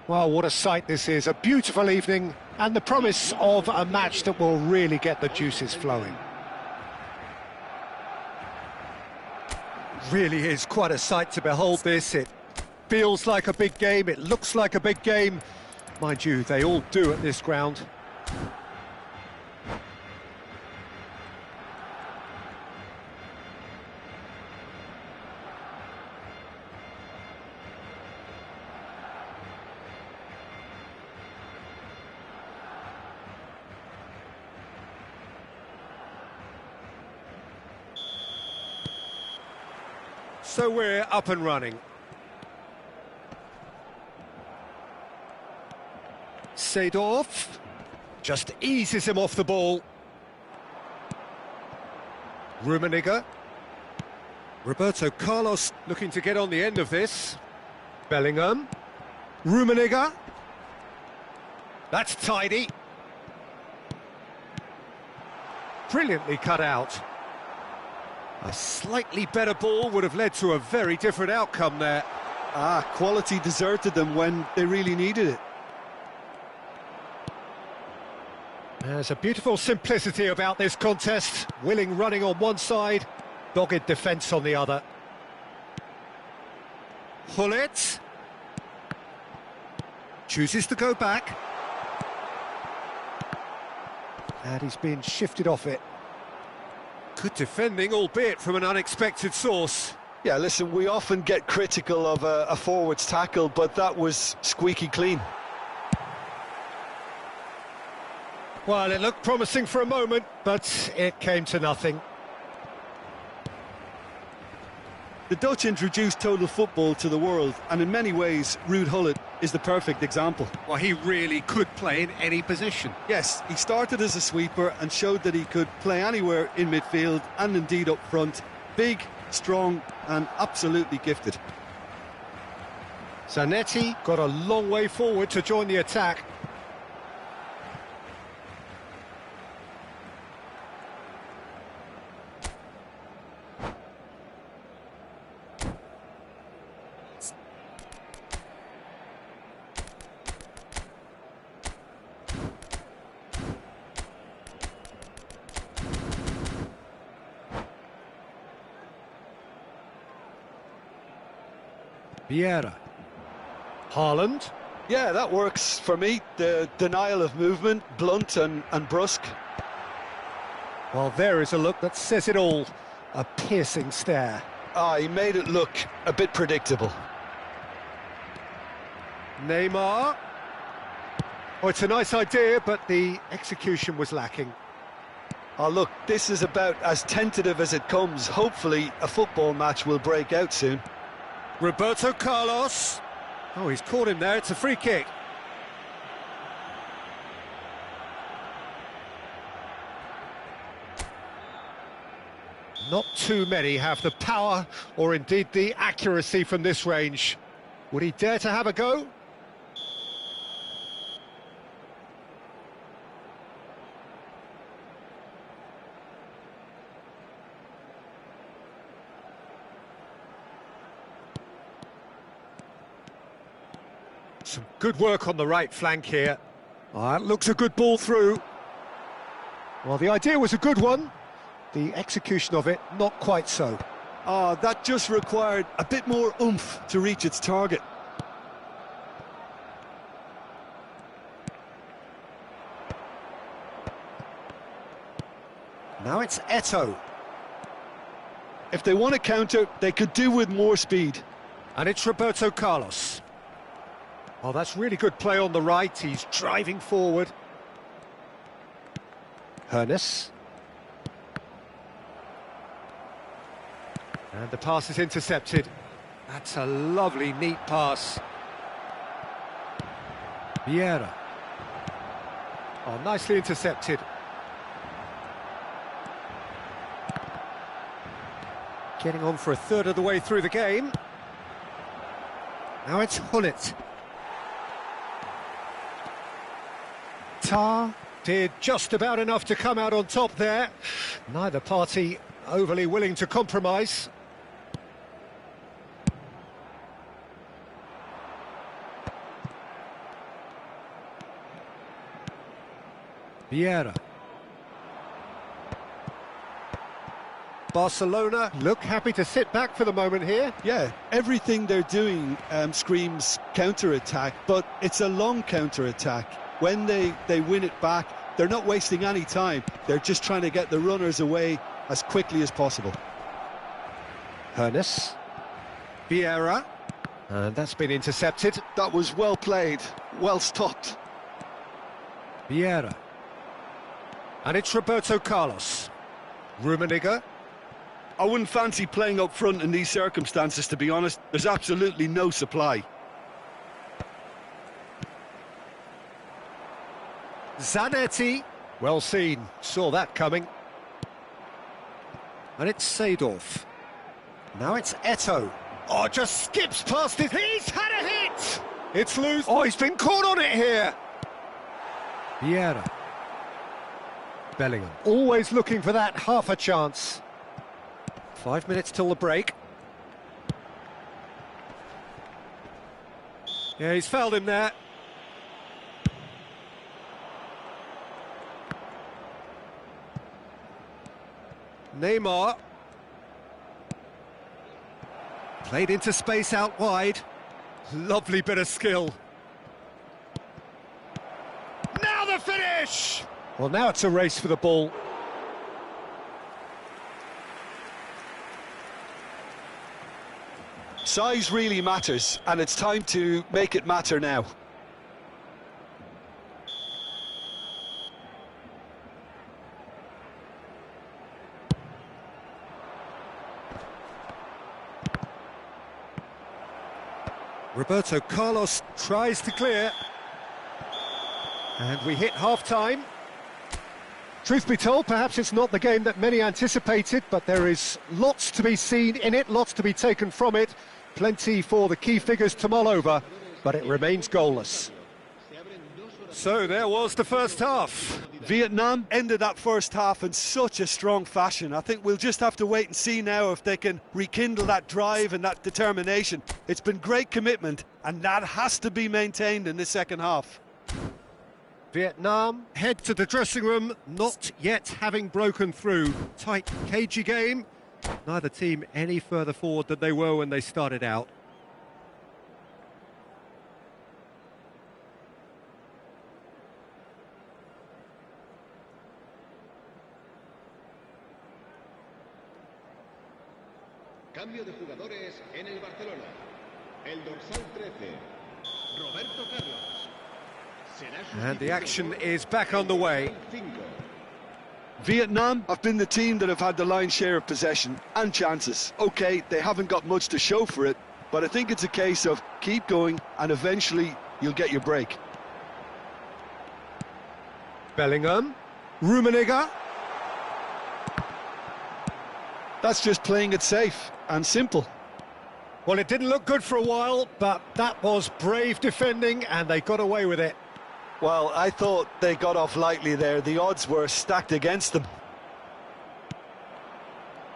Well, what a sight this is. A beautiful evening and the promise of a match that will really get the juices flowing. Really is quite a sight to behold this. It feels like a big game, it looks like a big game. Mind you, they all do at this ground. So we're up and running. Seedorf just eases him off the ball. Rummenigge. Roberto Carlos looking to get on the end of this. Bellingham. Rummenigge. That's tidy. Brilliantly cut out. A slightly better ball would have led to a very different outcome there. Quality deserted them when they really needed it. There's a beautiful simplicity about this contest. Willing running on one side, dogged defence on the other. Gullit chooses to go back. And he's been shifted off it. Good defending, albeit from an unexpected source. Yeah, listen, we often get critical of a forward's tackle, but that was squeaky clean. Well, it looked promising for a moment, but it came to nothing. The Dutch introduced total football to the world, and in many ways, Ruud Gullit is the perfect example. Well, he really could play in any position. Yes, he started as a sweeper and showed that he could play anywhere in midfield and indeed up front. Big, strong and absolutely gifted. Zanetti got a long way forward to join the attack. Vieira. Haaland. Yeah, that works for me. The denial of movement, blunt and brusque. Well, there is a look that says it all. A piercing stare. He made it look a bit predictable. Neymar. Oh, it's a nice idea, but the execution was lacking. Oh, look, this is about as tentative as it comes. Hopefully, a football match will break out soon. Roberto Carlos. Oh, he's caught him there. It's a free kick. Not too many have the power or indeed the accuracy from this range. Would he dare to have a go? Some good work on the right flank here. That looks a good ball through. Well, the idea was a good one. The execution of it, not quite so. That just required a bit more oomph to reach its target. Now it's Eto'o. If they want to counter, they could do with more speed. And it's Roberto Carlos. Oh, that's really good play on the right. He's driving forward. Hoeneß. And the pass is intercepted. That's a lovely, neat pass. Vieira. Oh, nicely intercepted. Getting on for a third of the way through the game. Now it's Gullit. Tar did just about enough to come out on top there. Neither party overly willing to compromise. Vieira. Barcelona look happy to sit back for the moment here. Yeah, everything they're doing screams counter-attack, but it's a long counter-attack. When they win it back, they're not wasting any time. They're just trying to get the runners away as quickly as possible. Hernes. Vieira. And that's been intercepted. That was well played, well stopped. Vieira. And it's Roberto Carlos. Rummenigge. I wouldn't fancy playing up front in these circumstances, to be honest. There's absolutely no supply. Zanetti. Well seen. Saw that coming. And it's Seedorf. Now it's Eto'o. Oh, just skips past it. He's had a hit! It's loose. Oh, he's been caught on it here. Vieira. Bellingham. Always looking for that half a chance. 5 minutes till the break. Yeah, he's fouled him there. Neymar. Played into space out wide. Lovely bit of skill. Now the finish! Well, now it's a race for the ball. Size really matters, and it's time to make it matter now. Roberto Carlos tries to clear. And we hit half-time. Truth be told, perhaps it's not the game that many anticipated, but there is lots to be seen in it, lots to be taken from it. Plenty for the key figures to mull over, but it remains goalless. So there was the first half. Vietnam ended that first half in such a strong fashion. I think we'll just have to wait and see now if they can rekindle that drive and that determination. It's been great commitment, and that has to be maintained in the second half. Vietnam head to the dressing room, not yet having broken through. Tight, cagey game. Neither team any further forward than they were when they started out. Cambio de jugadores en el Barcelona. El dorsal 13, Roberto Carlos. And the action is back on the way. Vietnam have been the team that have had the lion's share of possession and chances. OK, they haven't got much to show for it, but I think it's a case of keep going and eventually you'll get your break. Bellingham. Rummenigge. That's just playing it safe and simple. Well, it didn't look good for a while, but that was brave defending and they got away with it. Well, I thought they got off lightly there. The odds were stacked against them.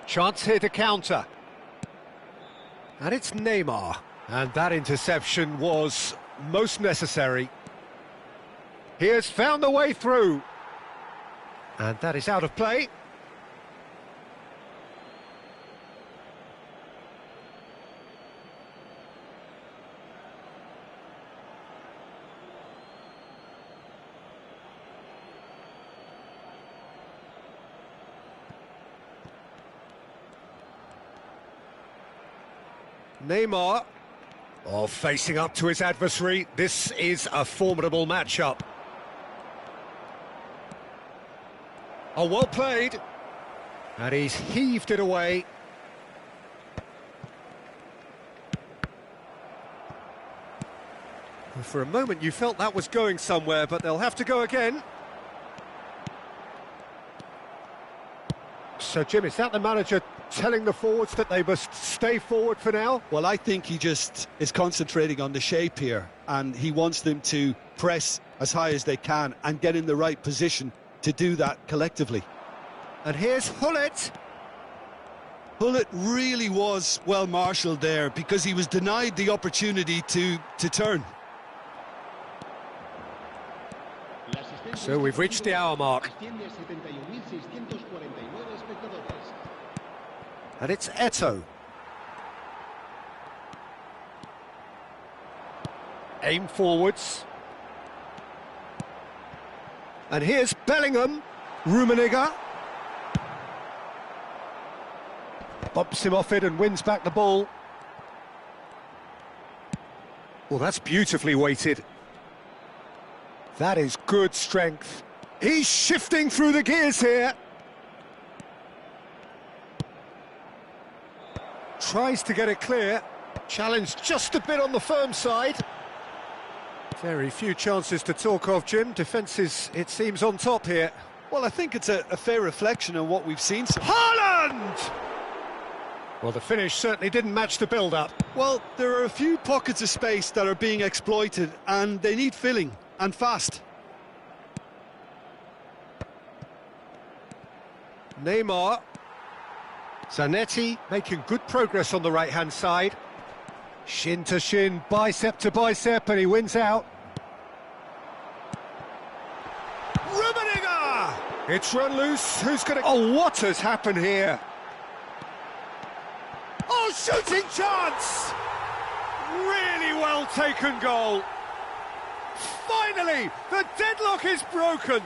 Chance here to counter. And it's Neymar. And that interception was most necessary. He has found a way through. And that is out of play. Neymar, facing up to his adversary. This is a formidable matchup. Oh, well played. And he's heaved it away. For a moment you felt that was going somewhere, but they'll have to go again. So, Jim, is that the manager telling the forwards that they must stay forward for now? Well, I think he just is concentrating on the shape here, and he wants them to press as high as they can and get in the right position to do that collectively. And here's Gullit. Gullit really was well marshalled there because he was denied the opportunity to turn. So we've reached the hour mark. Asciende a 71.649 espectadores. And it's Eto'o. Aim forwards. And here's Bellingham. Rummenigge. Bumps him off it and wins back the ball. Well, that's beautifully weighted. That is good strength. He's shifting through the gears here. Tries to get it clear. Challenged just a bit on the firm side. Very few chances to talk of, Jim. Defence is, it seems, on top here. Well, I think it's a fair reflection of what we've seen. Haaland! Well, the finish certainly didn't match the build-up. Well, there are a few pockets of space that are being exploited, and they need filling, and fast. Neymar. Zanetti making good progress on the right-hand side. Shin to shin, bicep to bicep, and he wins out. Rummenigge! It's run loose. Who's going to... Oh, what has happened here? Oh, shooting chance! Really well taken goal. Finally, the deadlock is broken.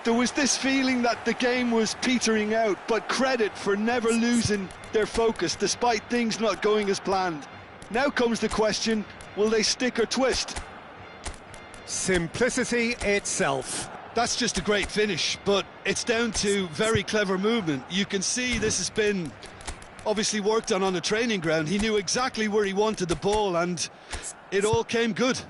There was this feeling that the game was petering out, but credit for never losing their focus despite things not going as planned. Now comes the question, will they stick or twist? Simplicity itself. That's just a great finish, but it's down to very clever movement. You can see this has been obviously worked on the training ground. He knew exactly where he wanted the ball, and it all came good.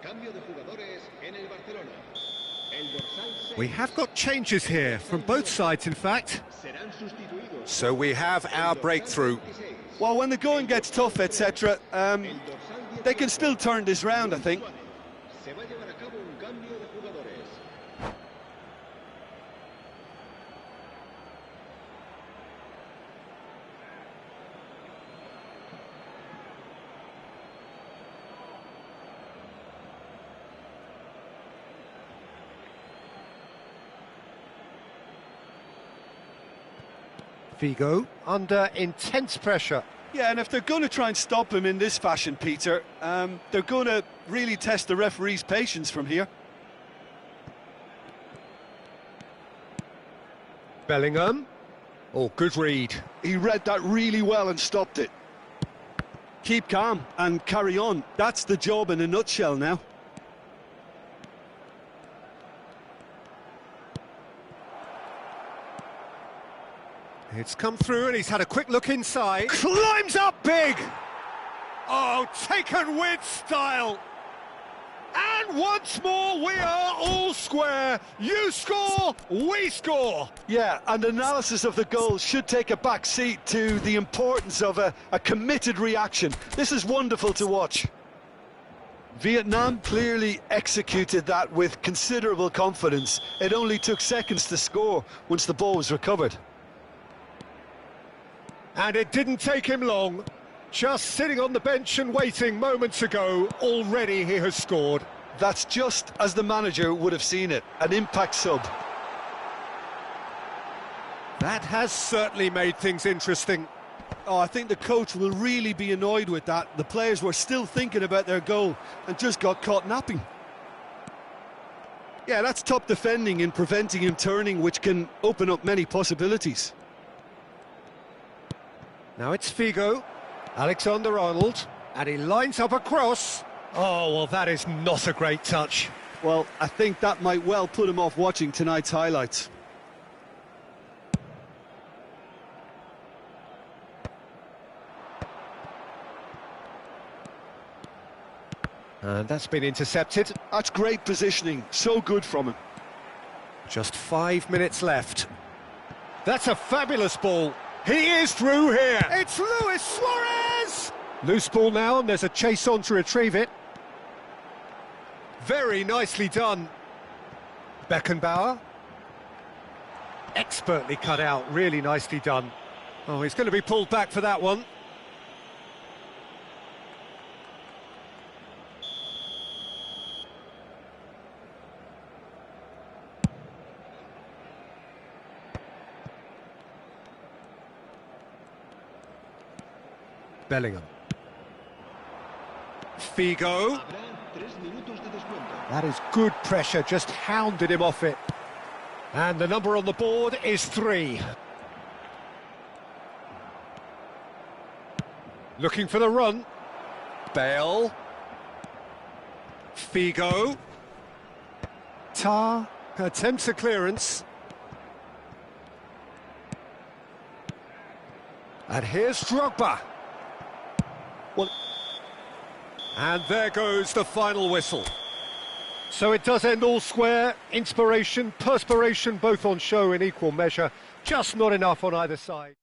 Cambio de jugadores en el Barcelona. El dorsal 6 We have got changes here, from both sides in fact. serán sustituidos. So we have our breakthrough. Well, when the going gets tough, etc., they can still turn this round, I think. Se va a llevar a cabo un cambio de jugadores. Figo under intense pressure. Yeah, and if they're going to try and stop him in this fashion, Peter, they're going to really test the referee's patience from here. Bellingham. Oh, good read. He read that really well and stopped it. Keep calm and carry on. That's the job in a nutshell now. It's come through and he's had a quick look inside. Climbs up big! Oh, taken with style! And once more we are all square. You score, we score! Yeah, and analysis of the goal should take a back seat to the importance of a committed reaction. This is wonderful to watch. Vietnam clearly executed that with considerable confidence. It only took seconds to score once the ball was recovered. And it didn't take him long. Just sitting on the bench and waiting moments ago, already he has scored. That's just as the manager would have seen it, an impact sub. That has certainly made things interesting. Oh, I think the coach will really be annoyed with that. The players were still thinking about their goal and just got caught napping. Yeah, that's top defending in preventing him turning, which can open up many possibilities. Now it's Figo, Alexander-Arnold, and he lines up a cross. Oh, well, that is not a great touch. Well, I think that might well put him off watching tonight's highlights. And that's been intercepted. That's great positioning, so good from him. Just 5 minutes left. That's a fabulous ball. He is through here. It's Luis Suarez! Loose ball now, and there's a chase on to retrieve it. Very nicely done. Beckenbauer. Expertly cut out, really nicely done. Oh, he's going to be pulled back for that one. Bellingham. Figo. That is good pressure, just hounded him off it. And the number on the board is 3. Looking for the run. Bale. Figo. Tar attempts a clearance. And here's Drogba. And there goes the final whistle. So it does end all square. Inspiration, perspiration, both on show in equal measure. Just not enough on either side.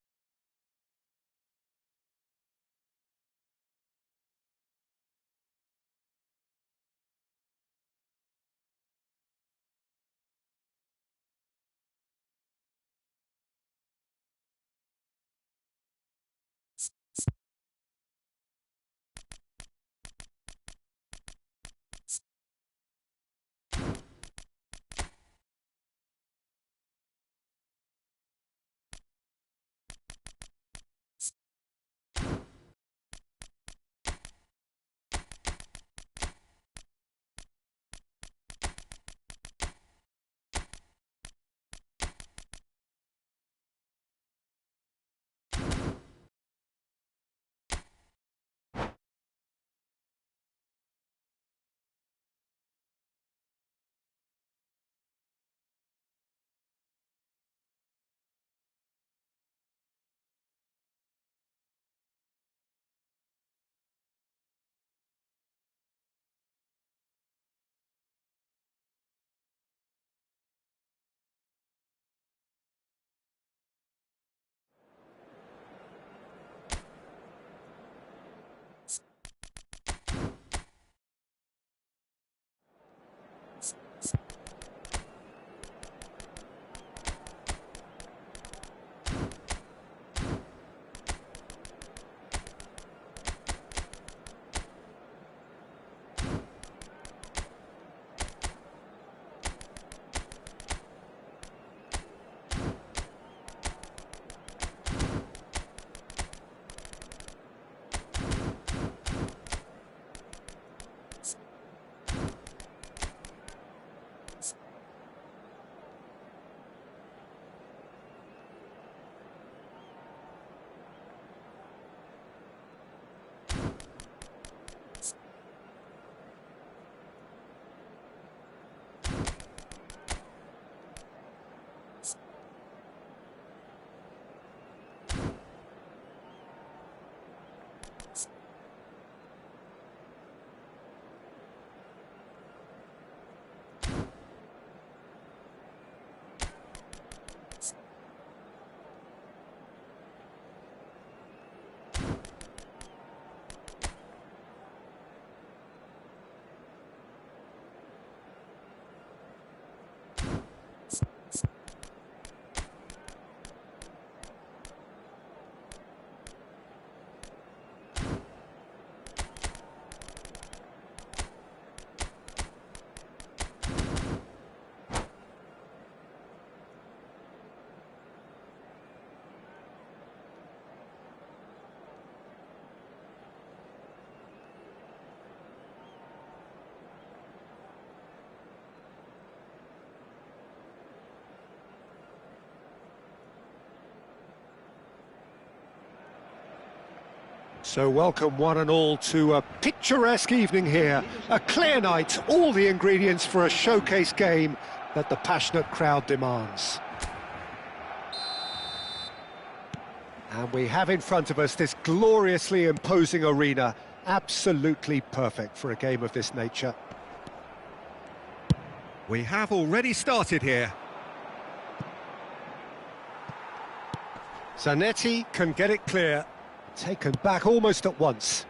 So welcome one and all to a picturesque evening here. A clear night, all the ingredients for a showcase game that the passionate crowd demands. And we have in front of us this gloriously imposing arena, absolutely perfect for a game of this nature. We have already started here. Zanetti can get it clear. Taken back almost at once.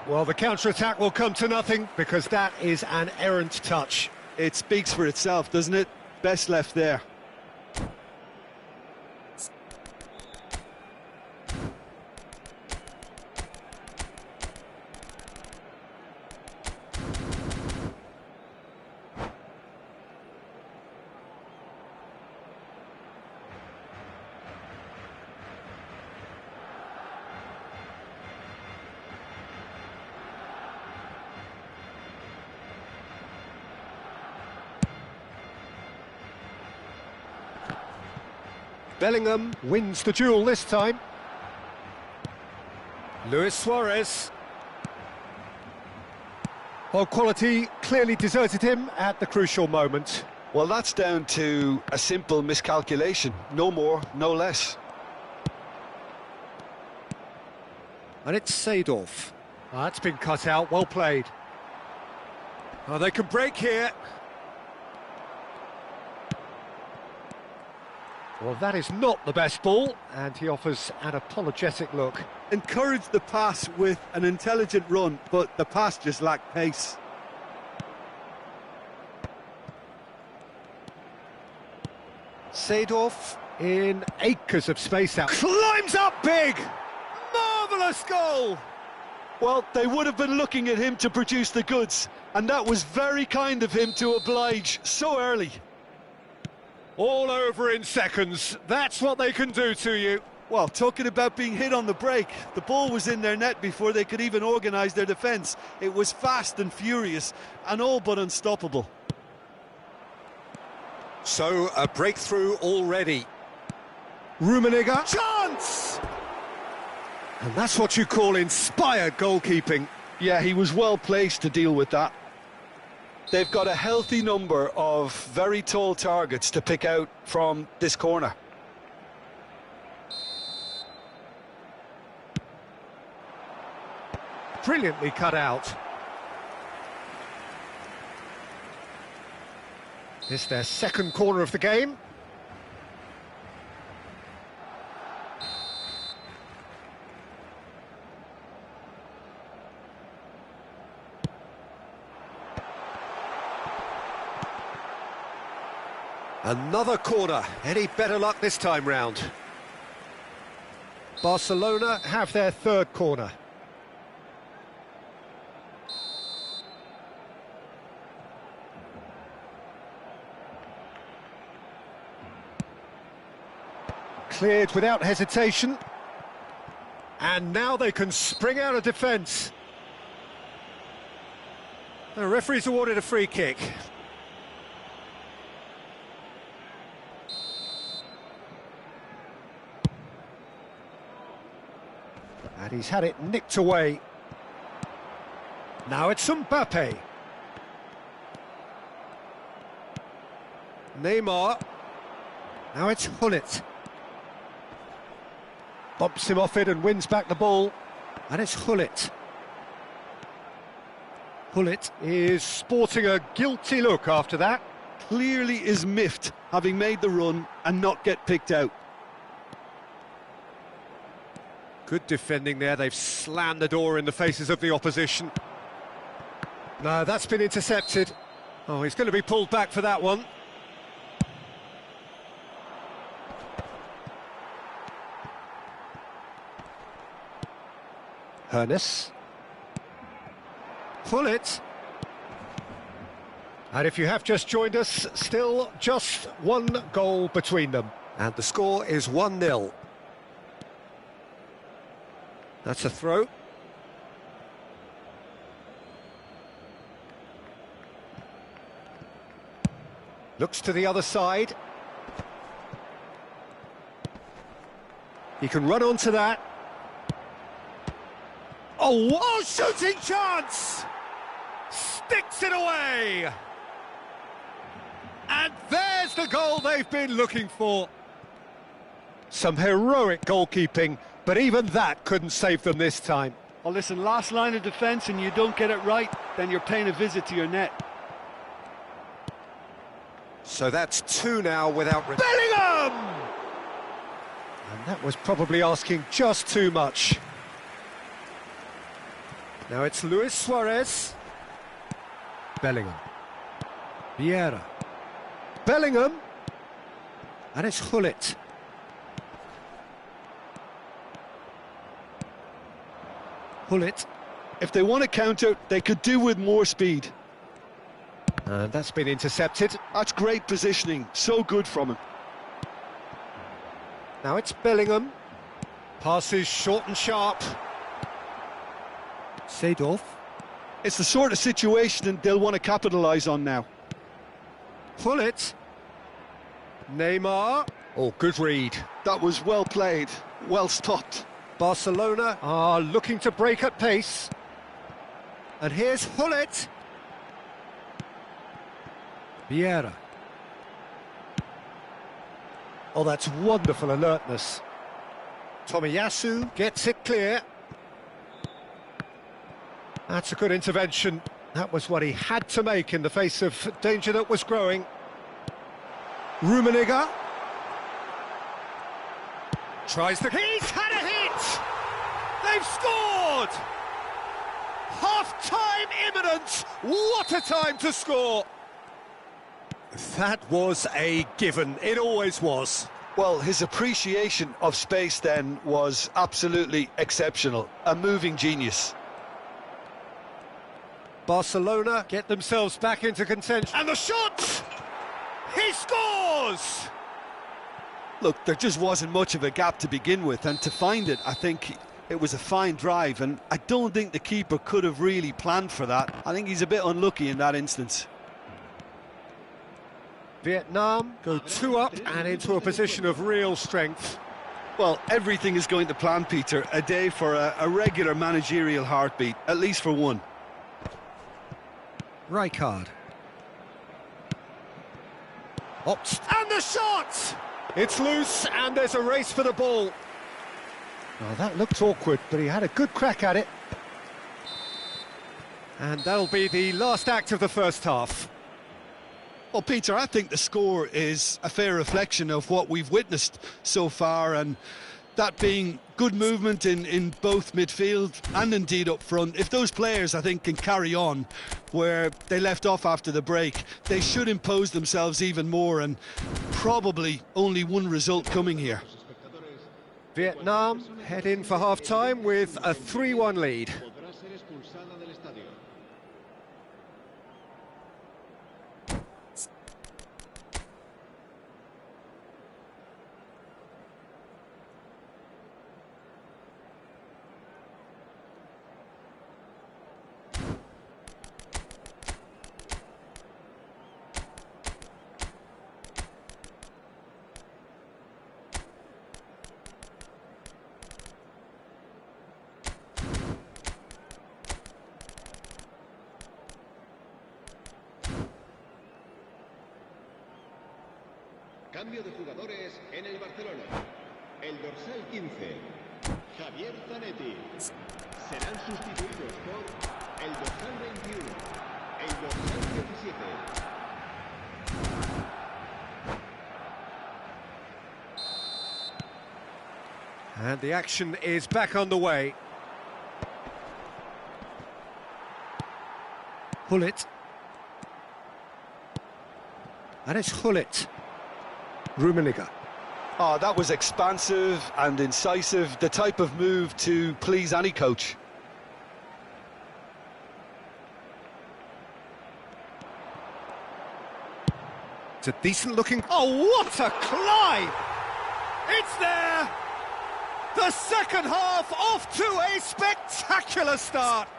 Well, the counter-attack will come to nothing because that is an errant touch. It speaks for itself, doesn't it? Best left there. Bellingham wins the duel this time. Luis Suarez. Well, quality clearly deserted him at the crucial moment. Well, that's down to a simple miscalculation. No more, no less. And it's Seedorf. That's been cut out, well played. Oh, they can break here. Well, that is not the best ball, and he offers an apologetic look. Encouraged the pass with an intelligent run, but the pass just lacked pace. Seedorf in acres of space out. Climbs up big! Marvellous goal! Well, they would have been looking at him to produce the goods, and that was very kind of him to oblige so early. All over in seconds. That's what they can do to you. Well, talking about being hit on the break, the ball was in their net before they could even organise their defence. It was fast and furious, and all but unstoppable. So, a breakthrough already. Rummenigge. Chance! And that's what you call inspired goalkeeping. Yeah, he was well placed to deal with that. They've got a healthy number of very tall targets to pick out from this corner. Brilliantly cut out. This their second corner of the game. Another corner. Any better luck this time round? Barcelona have their third corner. Cleared without hesitation. And now they can spring out of defence. The referee's awarded a free kick. And he's had it nicked away. Now it's Mbappe. Neymar. Now it's Gullit. Bumps him off it and wins back the ball. And it's Gullit. Gullit is sporting a guilty look after that. Clearly is miffed, having made the run and not get picked out. Good defending there, they've slammed the door in the faces of the opposition. No, that's been intercepted. Oh, he's going to be pulled back for that one. Hoeneß. Gullit. And if you have just joined us, still just one goal between them. And the score is 1-0. That's a throw. Looks to the other side. He can run onto that. Oh, shooting chance! Sticks it away! And there's the goal they've been looking for. Some heroic goalkeeping, but even that couldn't save them this time. Well, listen, last line of defence and you don't get it right, then you're paying a visit to your net. So that's two now without... Bellingham! And that was probably asking just too much. Now it's Luis Suarez. Bellingham. Vieira. Bellingham. And it's Gullit. Gullit. If they want to counter, they could do with more speed. And that's been intercepted. That's great positioning, so good from him. Now it's Bellingham. Passes short and sharp. Seedorf. It's the sort of situation they'll want to capitalise on now. Gullit. Neymar. Oh, good read. That was well played, well stopped. Barcelona are looking to break at pace. And here's Gullit. Vieira. Oh, that's wonderful alertness. Tomiyasu gets it clear. That's a good intervention. That was what he had to make in the face of danger that was growing. Rummenigge. Tries the... He's had a hit! They've scored! Half-time imminent! What a time to score! That was a given. It always was. Well, his appreciation of space then was absolutely exceptional. A moving genius. Barcelona get themselves back into contention. And the shot! He scores! Look, there just wasn't much of a gap to begin with, and to find it, I think it was a fine drive, and I don't think the keeper could have really planned for that. I think he's a bit unlucky in that instance. Vietnam go two up and into a position of real strength. Well, everything is going to plan, Peter. A day for a regular managerial heartbeat, at least for one. Rijkaard. Ops. And the shot! It's loose and there's a race for the ball. Well, that looked awkward, but he had a good crack at it. And that'll be the last act of the first half. Well, Peter, I think the score is a fair reflection of what we've witnessed so far, and that being good movement in both midfield and indeed up front. If those players, I think, can carry on where they left off after the break, they should impose themselves even more, and probably only one result coming here. Vietnam head in for half-time with a 3-1 lead. Cambio de jugadores en el Barcelona. El dorsal 15, Javier Zanetti. Serán sustituidos por el dorsal 21, el dorsal 17. And the action is back on the way. Gullit. And it's Gullit. Rummenigge. Oh, that was expansive and incisive, the type of move to please any coach. It's a decent looking... Oh, what a climb! It's there! The second half off to a spectacular start.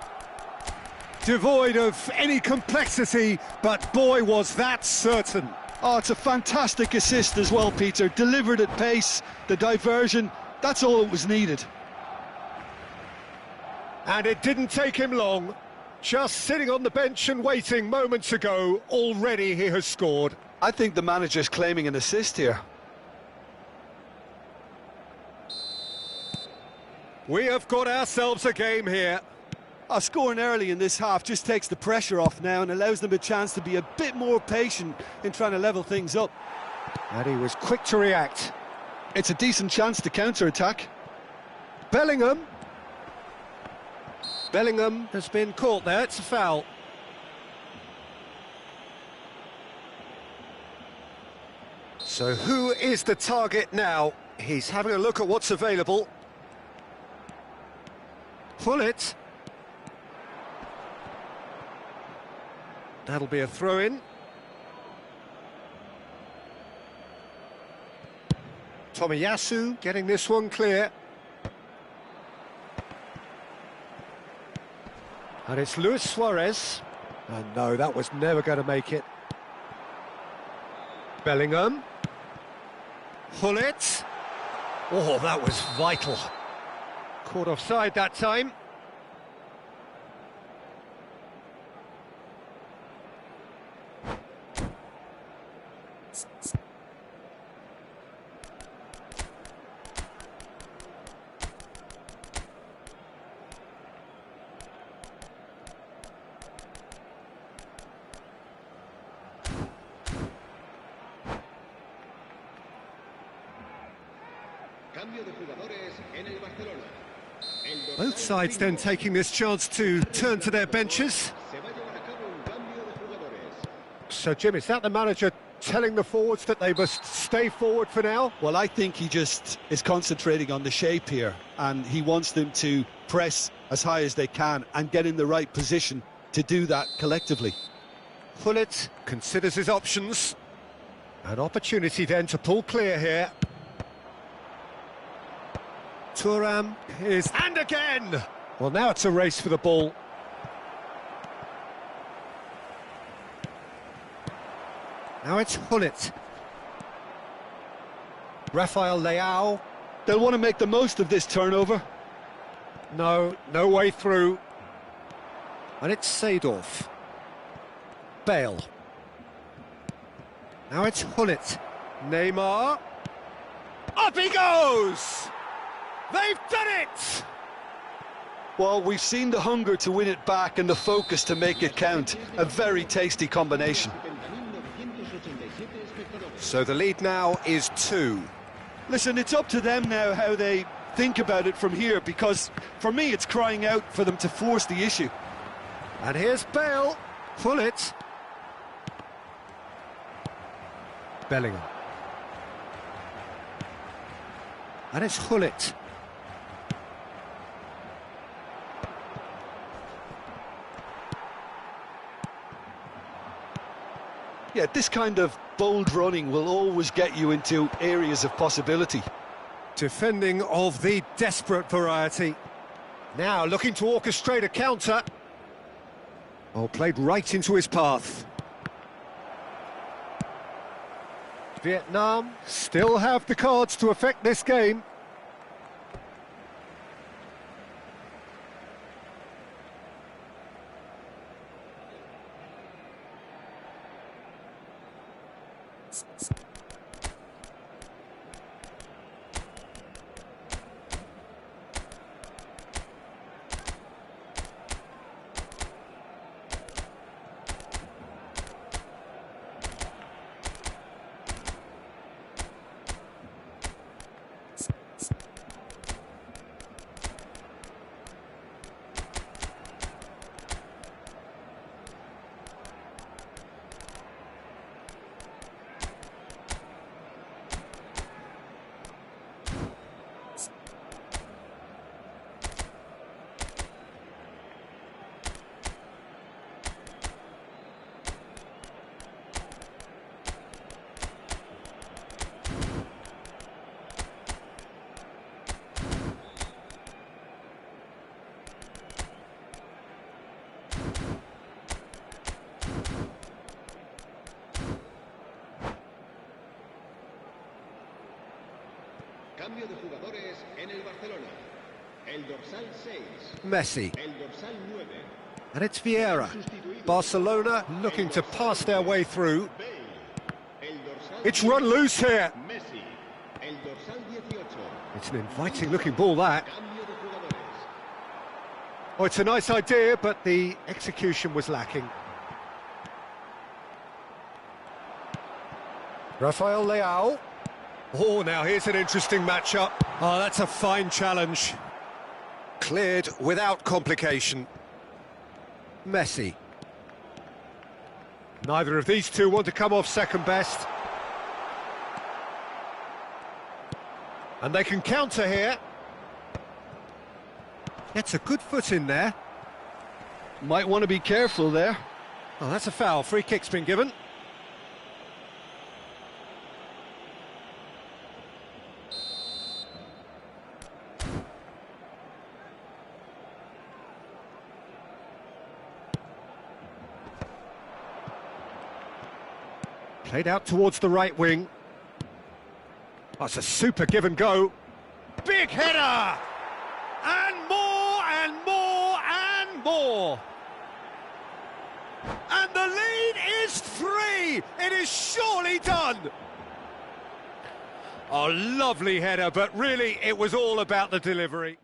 Devoid of any complexity, but boy was that certain. Oh, it's a fantastic assist as well, Peter. Delivered at pace, the diversion, that's all that was needed. And it didn't take him long. Just sitting on the bench and waiting moments ago, already he has scored. I think the manager's claiming an assist here. We have got ourselves a game here. Scoring early in this half just takes the pressure off now and allows them a chance to be a bit more patient in trying to level things up. And he was quick to react. It's a decent chance to counter-attack. Bellingham. Bellingham has been caught there, it's a foul. So who is the target now? He's having a look at what's available. Pull it. That'll be a throw-in. Tomiyasu getting this one clear. And it's Luis Suarez. And no, that was never going to make it. Bellingham. Pull it. Oh, that was vital. Caught offside that time. Cambio de jugadores en el Barcelona. Both sides then taking this chance to turn to their benches. Se va a llevar a cabo un cambio de jugadores. So, Jim, is that the manager telling the forwards that they must stay forward for now? Well, I think he just is concentrating on the shape here, and he wants them to press as high as they can and get in the right position to do that collectively. Pullet considers his options. An opportunity then to pull clear here. Thuram is... And again! Well, now it's a race for the ball. Now it's Hullet. Rafael Leao. They'll want to make the most of this turnover. No way through. And it's Seedorf. Bale. Now it's Hullet. Neymar. Up he goes! They've done it! Well, we've seen the hunger to win it back and the focus to make it count. A very tasty combination. So the lead now is 2. Listen, it's up to them now how they think about it from here, because for me it's crying out for them to force the issue. And here's Bale. Pull it. Bellingham. And it's Hullet. Yeah, this kind of bold running will always get you into areas of possibility. Defending of the desperate variety. Now looking to orchestrate a counter. Oh, played right into his path. Vietnam still have the cards to affect this game. Cambio de jugadores en el Barcelona. El dorsal 6. Messi. El dorsal 9. And it's Vieira. Barcelona looking to pass their way through. El dorsal It's run loose here. Messi. El dorsal 18. It's an inviting looking ball, that. Cambio de jugadores. Oh, it's a nice idea, but the execution was lacking. Rafael Leao. Oh, now here's an interesting matchup. Oh, that's a fine challenge. Cleared without complication. Messi. Neither of these two want to come off second best. And they can counter here. Gets a good foot in there. Might want to be careful there. Oh, that's a foul. Free kick's been given. Played out towards the right wing. That's a super give and go. Big header! And more, and more, and more! And the lead is 3! It is surely done! Oh, lovely header, but really it was all about the delivery.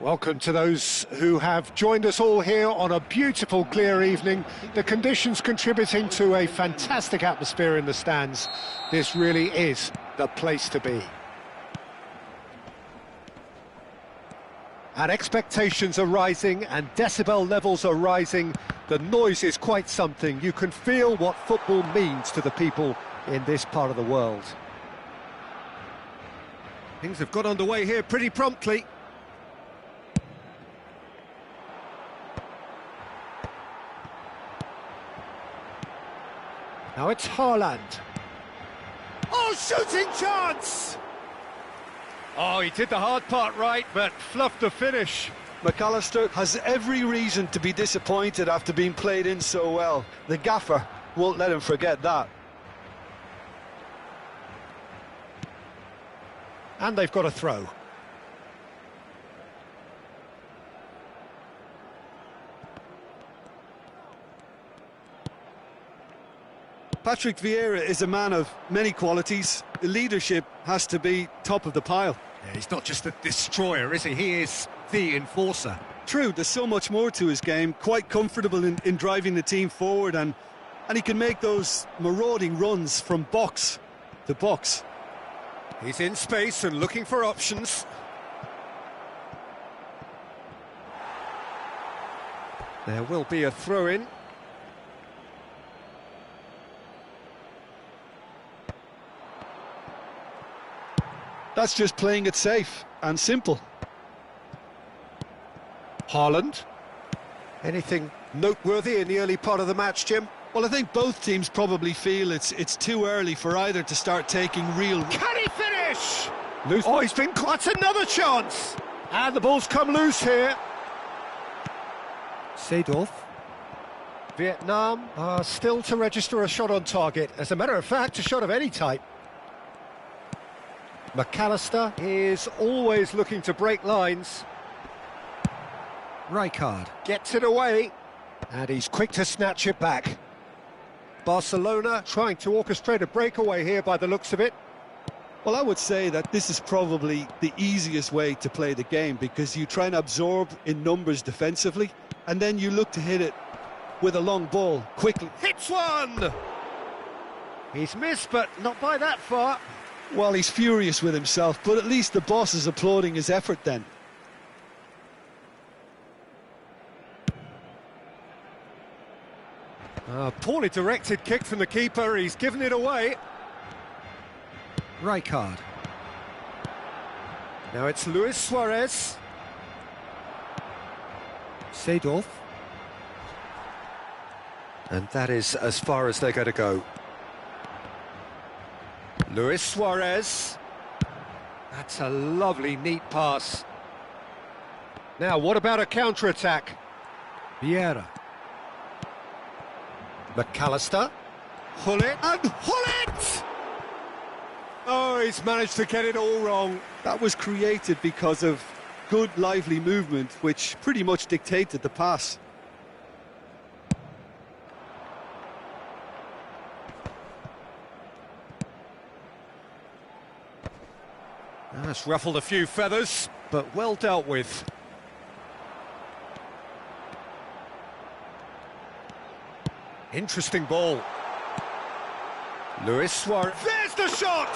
Welcome to those who have joined us all here on a beautiful, clear evening. The conditions contributing to a fantastic atmosphere in the stands. This really is the place to be. And expectations are rising and decibel levels are rising. The noise is quite something. You can feel what football means to the people in this part of the world. Things have got underway here pretty promptly. Now it's Haaland. Oh, shooting chance! Oh, he did the hard part right, but fluffed the finish. McAllister has every reason to be disappointed after being played in so well. The gaffer won't let him forget that. And they've got a throw. Patrick Vieira is a man of many qualities. The leadership has to be top of the pile. Yeah, he's not just a destroyer, is he? He is the enforcer. True, there's so much more to his game. Quite comfortable in driving the team forward, and he can make those marauding runs from box to box. He's in space and looking for options. There will be a throw-in. That's just playing it safe and simple. Haaland. Anything noteworthy in the early part of the match, Jim? Well, I think both teams probably feel it's too early for either to start taking real... Can he finish? Loose. Oh, he's been... That's another chance! And the ball's come loose here. Seedorf. Vietnam are still to register a shot on target. As a matter of fact, a shot of any type. McAllister is always looking to break lines. Rijkaard gets it away, and he's quick to snatch it back. Barcelona trying to orchestrate a breakaway here by the looks of it. Well, I would say that this is probably the easiest way to play the game, because you try and absorb in numbers defensively, and then you look to hit it with a long ball quickly. Hits one! He's missed, but not by that far. Well, he's furious with himself, but at least the boss is applauding his effort then. Poorly directed kick from the keeper, he's given it away. Rijkaard. Now it's Luis Suarez. Seedorf. And that is as far as they're going to go. Luis Suarez. That's a lovely, neat pass. Now, what about a counter-attack? Vieira. McAllister. Gullit. And Gullit! Oh, he's managed to get it all wrong. That was created because of good, lively movement, which pretty much dictated the pass. That's ruffled a few feathers, but well dealt with. Interesting ball. Luis Suarez. There's the shot!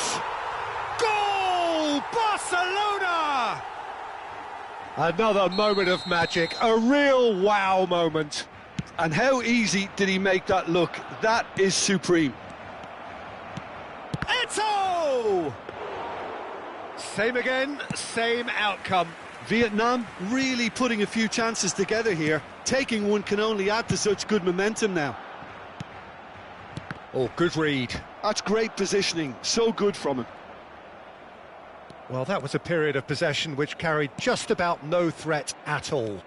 Goal! Barcelona! Another moment of magic, a real wow moment. And how easy did he make that look? That is supreme. Eto'o! Same again, same outcome. Vietnam really putting a few chances together here. Taking one can only add to such good momentum now. Oh, good read. That's great positioning, so good from him. Well, that was a period of possession which carried just about no threat at all.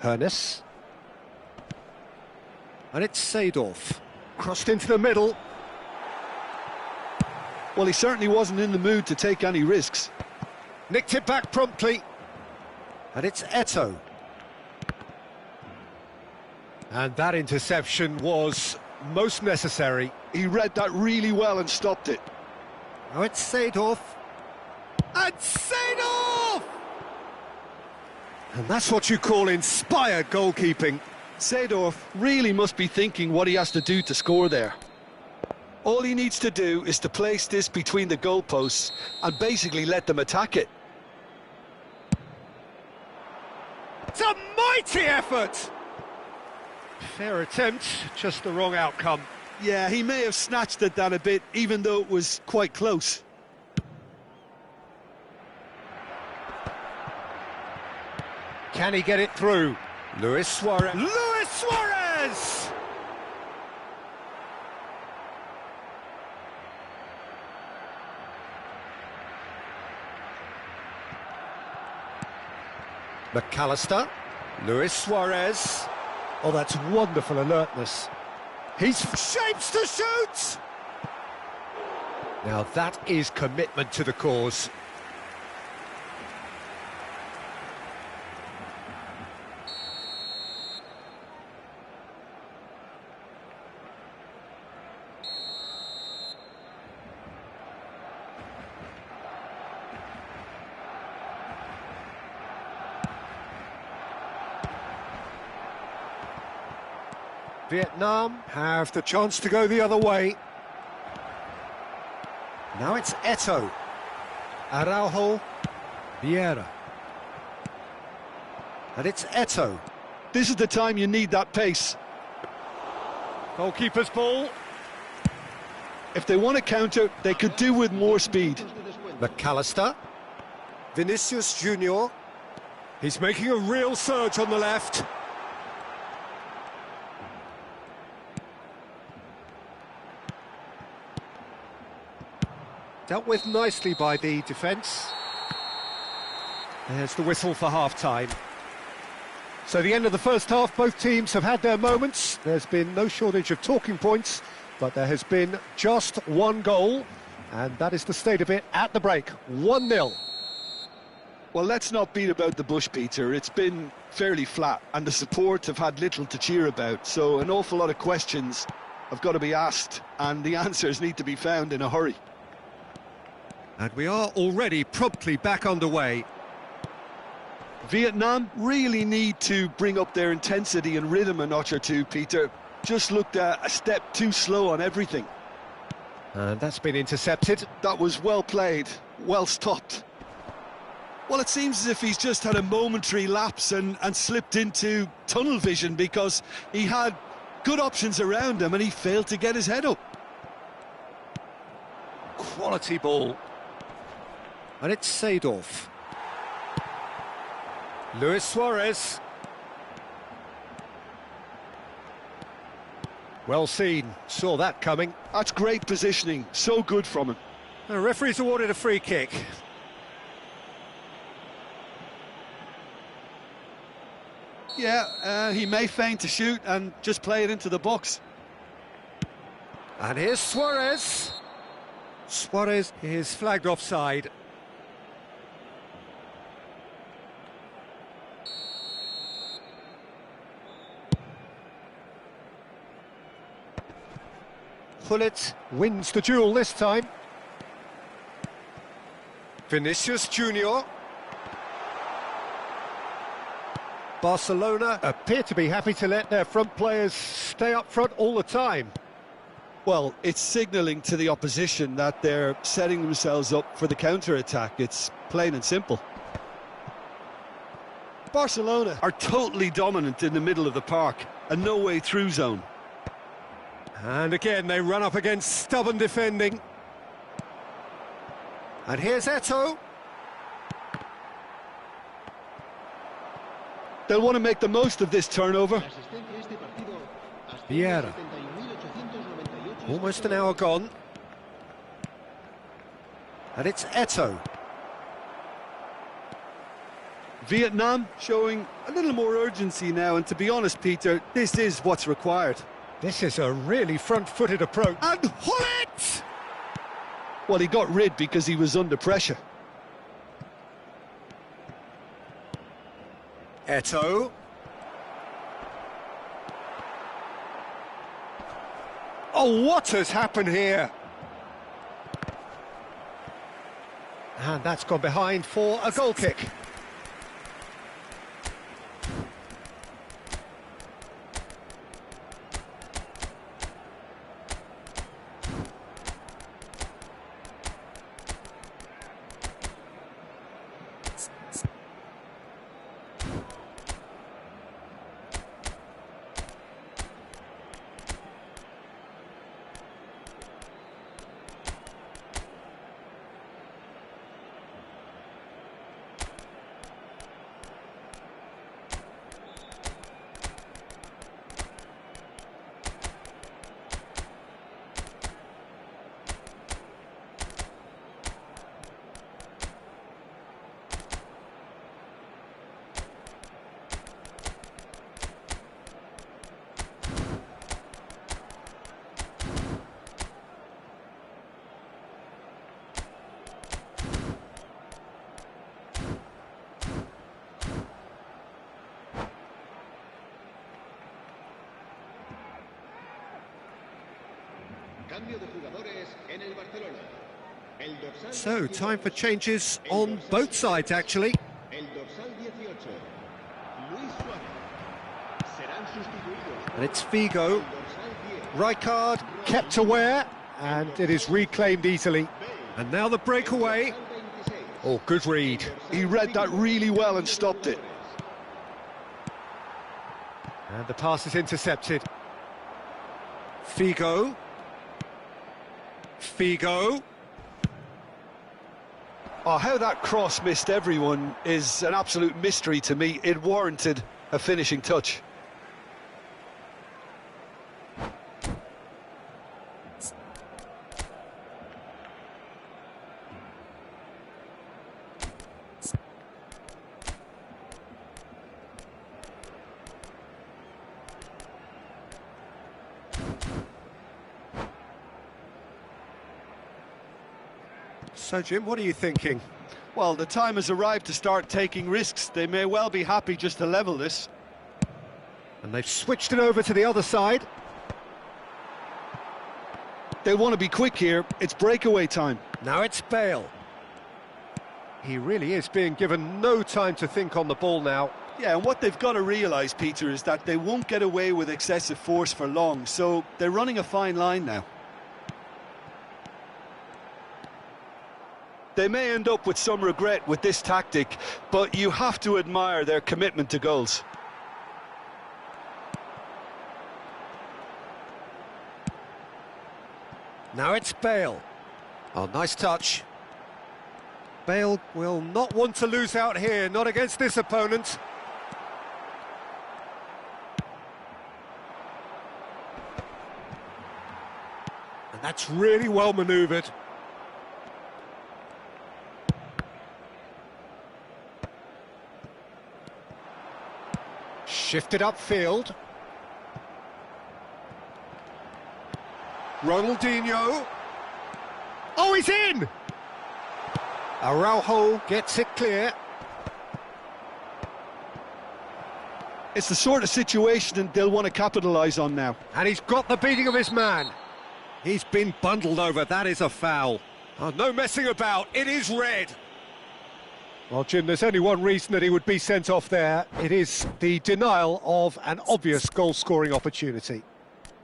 Hoeneß. And it's Seedorf. Crossed into the middle. Well, he certainly wasn't in the mood to take any risks. Nicked it back promptly. And it's Eto'o. And that interception was most necessary. He read that really well and stopped it. Now it's Seedorf. And Seedorf! And that's what you call inspired goalkeeping. Seedorf really must be thinking what he has to do to score there. All he needs to do is to place this between the goalposts and basically let them attack it. It's a mighty effort! Fair attempt, just the wrong outcome. Yeah, he may have snatched at that a bit, even though it was quite close. Can he get it through? Luis Suarez. Luis Suarez! McAllister. Luis Suarez. Oh, that's wonderful alertness. He's shapes to shoot! Now that is commitment to the cause. Vietnam have the chance to go the other way. Now it's Eto'o. Araujo. Vieira. And it's Eto'o. This is the time you need that pace. Goalkeeper's ball. If they want to counter, they could do with more speed. McAllister. Vinicius Junior. He's making a real surge on the left. Dealt with nicely by the defence. There's the whistle for half-time. So the end of the first half, both teams have had their moments. There's been no shortage of talking points, but there has been just one goal, and that is the state of it at the break, 1-0. Well, let's not beat about the bush, Peter. It's been fairly flat, and the support have had little to cheer about, so an awful lot of questions have got to be asked, and the answers need to be found in a hurry. And we are already promptly back underway. Vietnam really need to bring up their intensity and rhythm a notch or two, Peter. Just looked a step too slow on everything. And that's been intercepted. That was well played, well stopped. Well, it seems as if he's just had a momentary lapse and slipped into tunnel vision, because he had good options around him and he failed to get his head up. Quality ball. And it's Seedorf. Luis Suarez. Well seen, saw that coming. That's great positioning, so good from him. The referee's awarded a free kick. Yeah, he may feign to shoot and just play it into the box. And here's Suarez. Suarez is flagged offside. Gullit wins the duel this time. Vinicius Junior. Barcelona appear to be happy to let their front players stay up front all the time. Well, it's signalling to the opposition that they're setting themselves up for the counter-attack. It's plain and simple. Barcelona are totally dominant in the middle of the park, a no-way through zone. And again, they run up against stubborn defending. And here's Eto'o. They'll want to make the most of this turnover. Vieira. Almost an hour gone. And it's Eto'o. Vietnam showing a little more urgency now, and to be honest, Peter, this is what's required. This is a really front-footed approach. And Gullit! Well, he got rid because he was under pressure. Eto'o. Oh, what has happened here? And that's gone behind for a goal kick. Cambio de jugadores en el Barcelona. El dorsal So, 22, time for changes el on dorsal both 7, sides, actually. El dorsal 18, Luis Suárez. Serán sustituidos por And it's el Figo. dorsal 10, Rijkaard kept aware, and it is reclaimed easily. And now the breakaway. dorsal 26, Oh, good read. He read that really well and stopped it. And the pass is intercepted. Figo. Figo. Oh, how that cross missed everyone is an absolute mystery to me. It warranted a finishing touch. So, Jim, what are you thinking? Well, the time has arrived to start taking risks. They may well be happy just to level this. And they've switched it over to the other side. They want to be quick here. It's breakaway time. Now it's Bale. He really is being given no time to think on the ball now. Yeah, and what they've got to realise, Peter, is that they won't get away with excessive force for long, so they're running a fine line now. They may end up with some regret with this tactic, but you have to admire their commitment to goals. Now it's Bale. Oh, nice touch. Bale will not want to lose out here, not against this opponent. And that's really well manoeuvred. Shifted upfield. Ronaldinho. Oh, he's in! Araujo gets it clear. It's the sort of situation they'll want to capitalise on now. And he's got the beating of his man. He's been bundled over. That is a foul. Oh, no messing about. It is red. Well, Jim, there's only one reason that he would be sent off there. It is the denial of an obvious goal-scoring opportunity.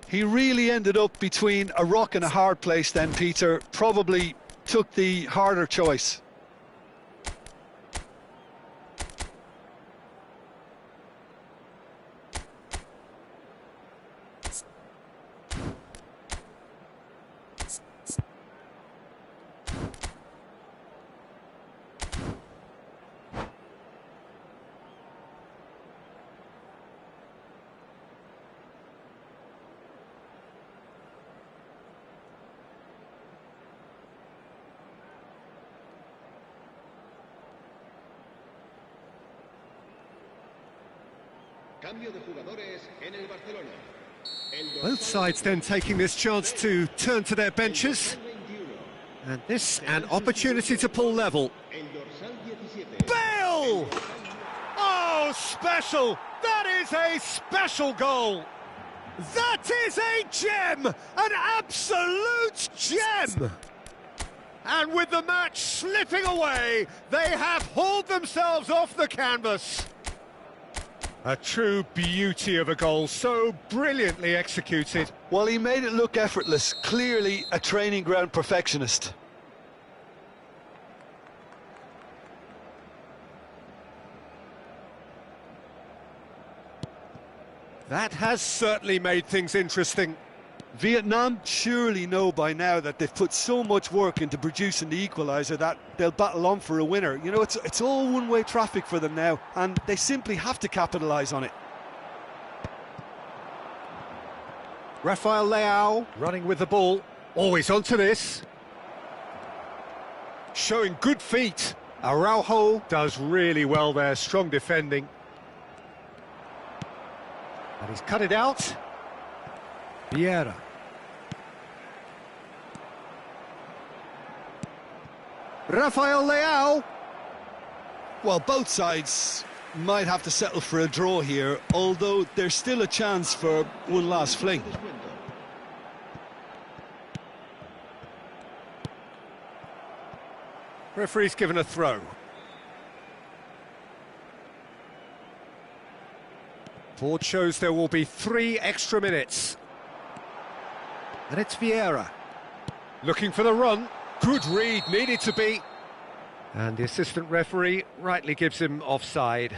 He really ended up between a rock and a hard place then, Peter. Probably took the harder choice. Cambio de jugadores en el Barcelona. Both sides then taking this chance to turn to their benches. And this an opportunity to pull level. El dorsal 17. Bale! Oh, special! That is a special goal! That is a gem! An absolute gem! And with the match slipping away, they have hauled themselves off the canvas. A true beauty of a goal, so brilliantly executed. Well, he made it look effortless. Clearly a training ground perfectionist. That has certainly made things interesting. Vietnam surely know by now that they've put so much work into producing the equaliser that they'll battle on for a winner. You know, it's all one-way traffic for them now, and they simply have to capitalise on it. Rafael Leao running with the ball. Always onto this. Showing good feet. Araujo does really well there, strong defending. And he's cut it out. Vieira. Rafael Leao. Well, both sides might have to settle for a draw here, although there's still a chance for one last fling. Referee's given a throw. Board shows there will be 3 extra minutes. And it's Vieira. Looking for the run. Good read, needed to be. And the assistant referee rightly gives him offside.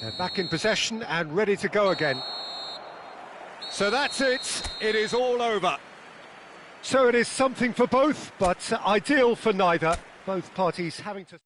They're back in possession and ready to go again. So that's it. It is all over. So it is something for both, but ideal for neither. Both parties having to...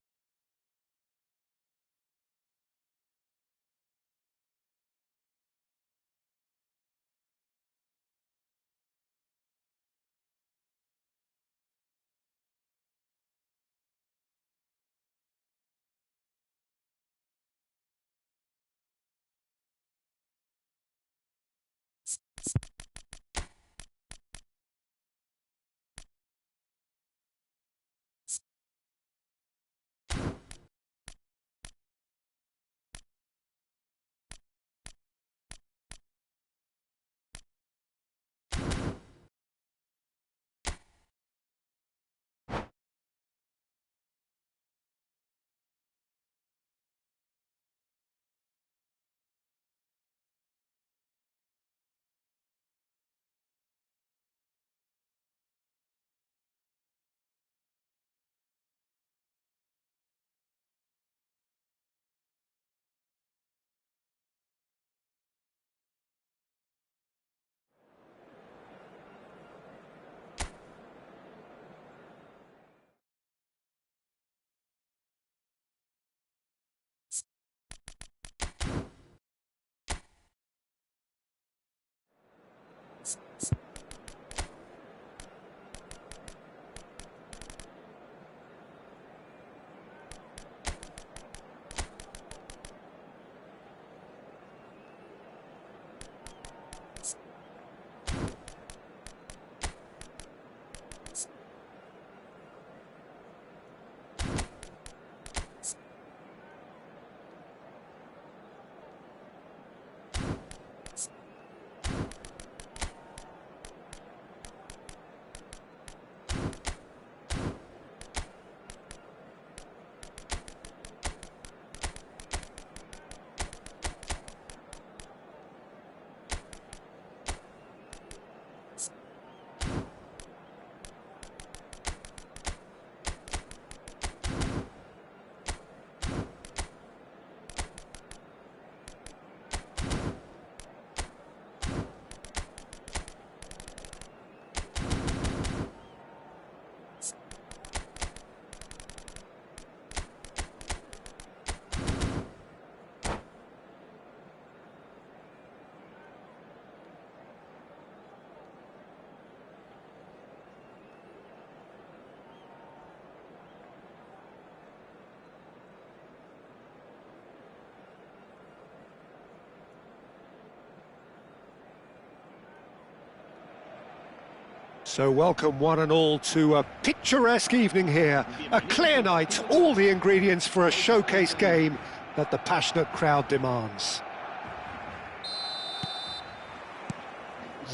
So welcome one and all to a picturesque evening here, a clear night, all the ingredients for a showcase game that the passionate crowd demands.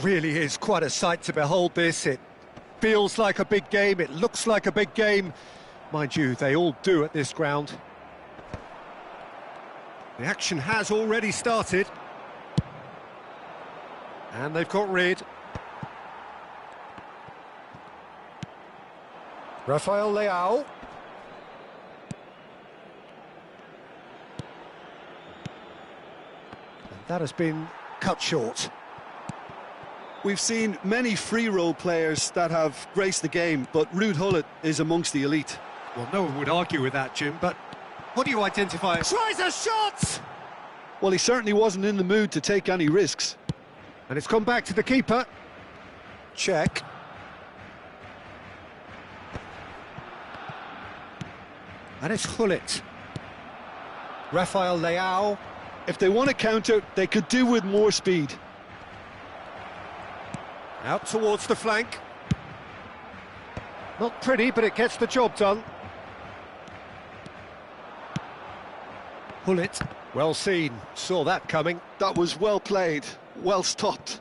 Really is quite a sight to behold this. It feels like a big game, it looks like a big game. Mind you, they all do at this ground. The action has already started. And they've got rid. Rafael Leao. And that has been cut short. We've seen many free role players that have graced the game, but Ruud Gullit is amongst the elite. Well, no one would argue with that, Jim, but what do you identify as... Tries a shot! Well, he certainly wasn't in the mood to take any risks. And it's gone back to the keeper. Check. And it's Gullit. Rafael Leao. If they want to counter, they could do with more speed. Out towards the flank. Not pretty, but it gets the job done. Pull it. Well seen. Saw that coming. That was well played, well stopped.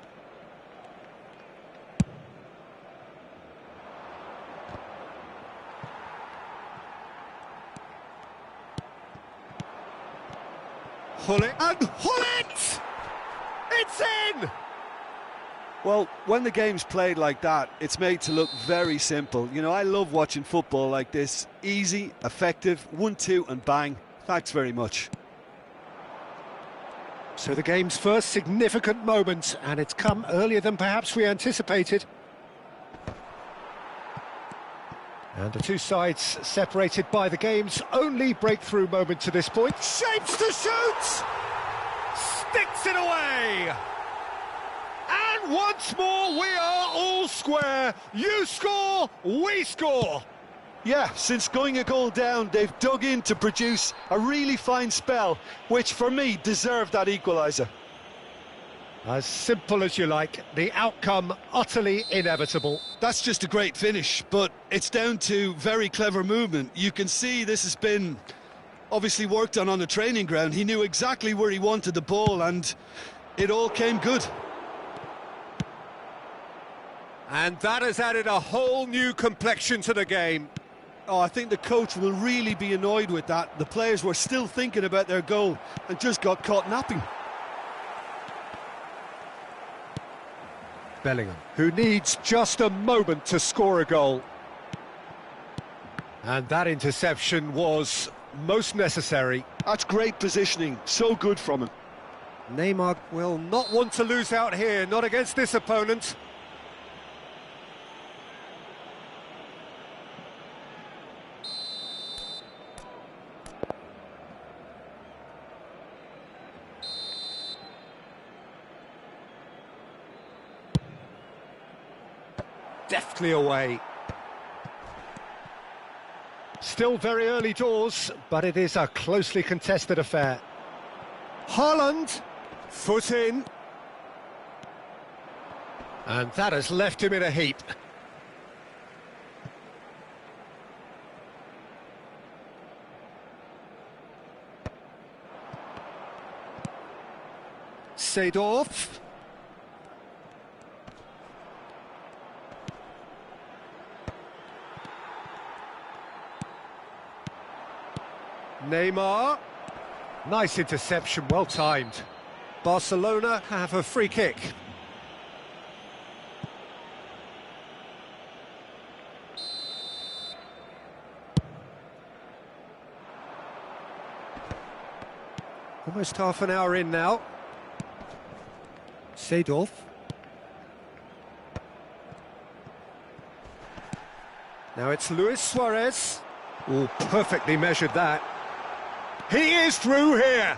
Hull and Hull. It's in! Well, when the game's played like that, it's made to look very simple. You know, I love watching football like this. Easy, effective, 1-2 and bang. Thanks very much. So the game's first significant moment, and it's come earlier than perhaps we anticipated. And the two sides separated by the game's only breakthrough moment to this point. Shapes to shoot! Sticks it away! And once more we are all square. You score, we score. Yeah, since going a goal down, they've dug in to produce a really fine spell, which for me deserved that equaliser. As simple as you like, the outcome utterly inevitable. That's just a great finish, but it's down to very clever movement. You can see this has been obviously worked on the training ground. He knew exactly where he wanted the ball, and it all came good. And that has added a whole new complexion to the game. Oh, I think the coach will really be annoyed with that. The players were still thinking about their goal and just got caught napping. Bellingham, who needs just a moment to score a goal. And that interception was most necessary. That's great positioning, so good from him. Neymar will not want to lose out here, not against this opponent. Deftly away. Still very early doors, but it is a closely contested affair. Haaland, foot in. And that has left him in a heap. Seedorf. Neymar. Nice interception, well timed. Barcelona have a free kick. Almost half an hour in now. Seedorf. Now it's Luis Suarez. Oh, perfectly measured that. He is through here.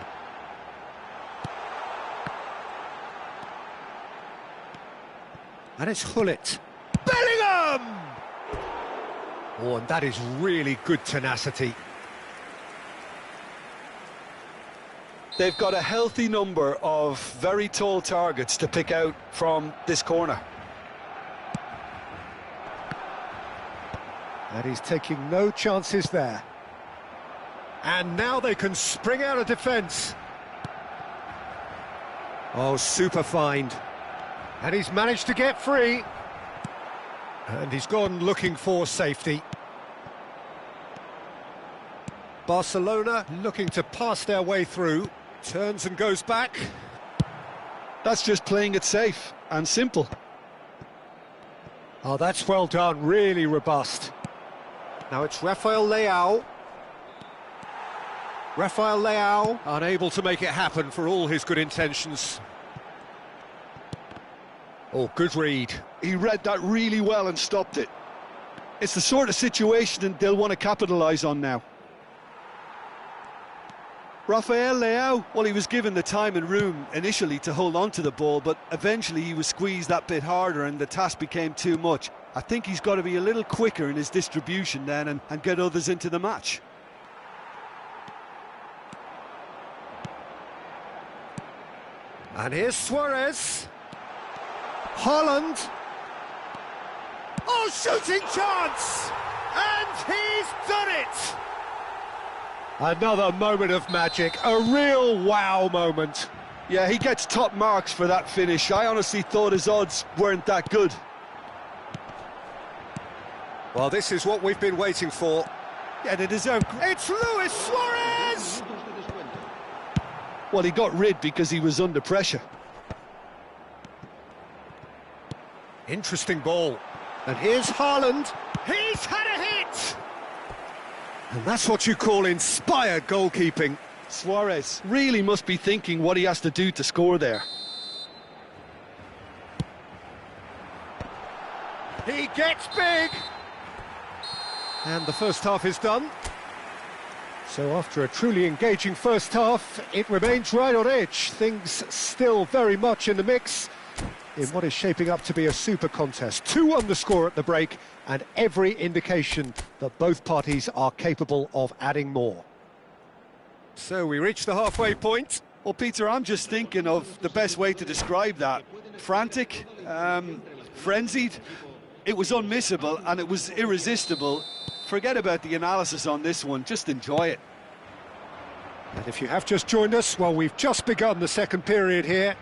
And it's Hullet. Bellingham! Oh, and that is really good tenacity. They've got a healthy number of very tall targets to pick out from this corner. And he's taking no chances there. And now they can spring out of defence. Oh, super find. And he's managed to get free. And he's gone looking for safety. Barcelona looking to pass their way through. Turns and goes back. That's just playing it safe and simple. Oh, that's well done, really robust. Now it's Rafael Leao. Rafael Leao unable to make it happen for all his good intentions. Oh, good read. He read that really well and stopped it. It's the sort of situation they'll want to capitalise on now. Rafael Leao, well, he was given the time and room initially to hold on to the ball, but eventually he was squeezed that bit harder and the task became too much. I think he's got to be a little quicker in his distribution then and get others into the match. And here's Suarez. Haaland. Oh, shooting chance! And he's done it! Another moment of magic, a real wow moment. Yeah, he gets top marks for that finish. I honestly thought his odds weren't that good. Well, this is what we've been waiting for. Yeah, they deserve... It's Luis Suarez! Well, he got rid because he was under pressure. Interesting ball. And here's Haaland. He's had a hit! And that's what you call inspired goalkeeping. Suarez really must be thinking what he has to do to score there. He gets big! And the first half is done. So after a truly engaging first half, it remains right on edge. Things still very much in the mix in what is shaping up to be a super contest. 2 on the score at the break, and every indication that both parties are capable of adding more. So we reach the halfway point. Well, Peter, I'm just thinking of the best way to describe that. Frantic, frenzied. It was unmissable and it was irresistible. Forget about the analysis on this one, just enjoy it. And if you have just joined us, well, we've just begun the second period here.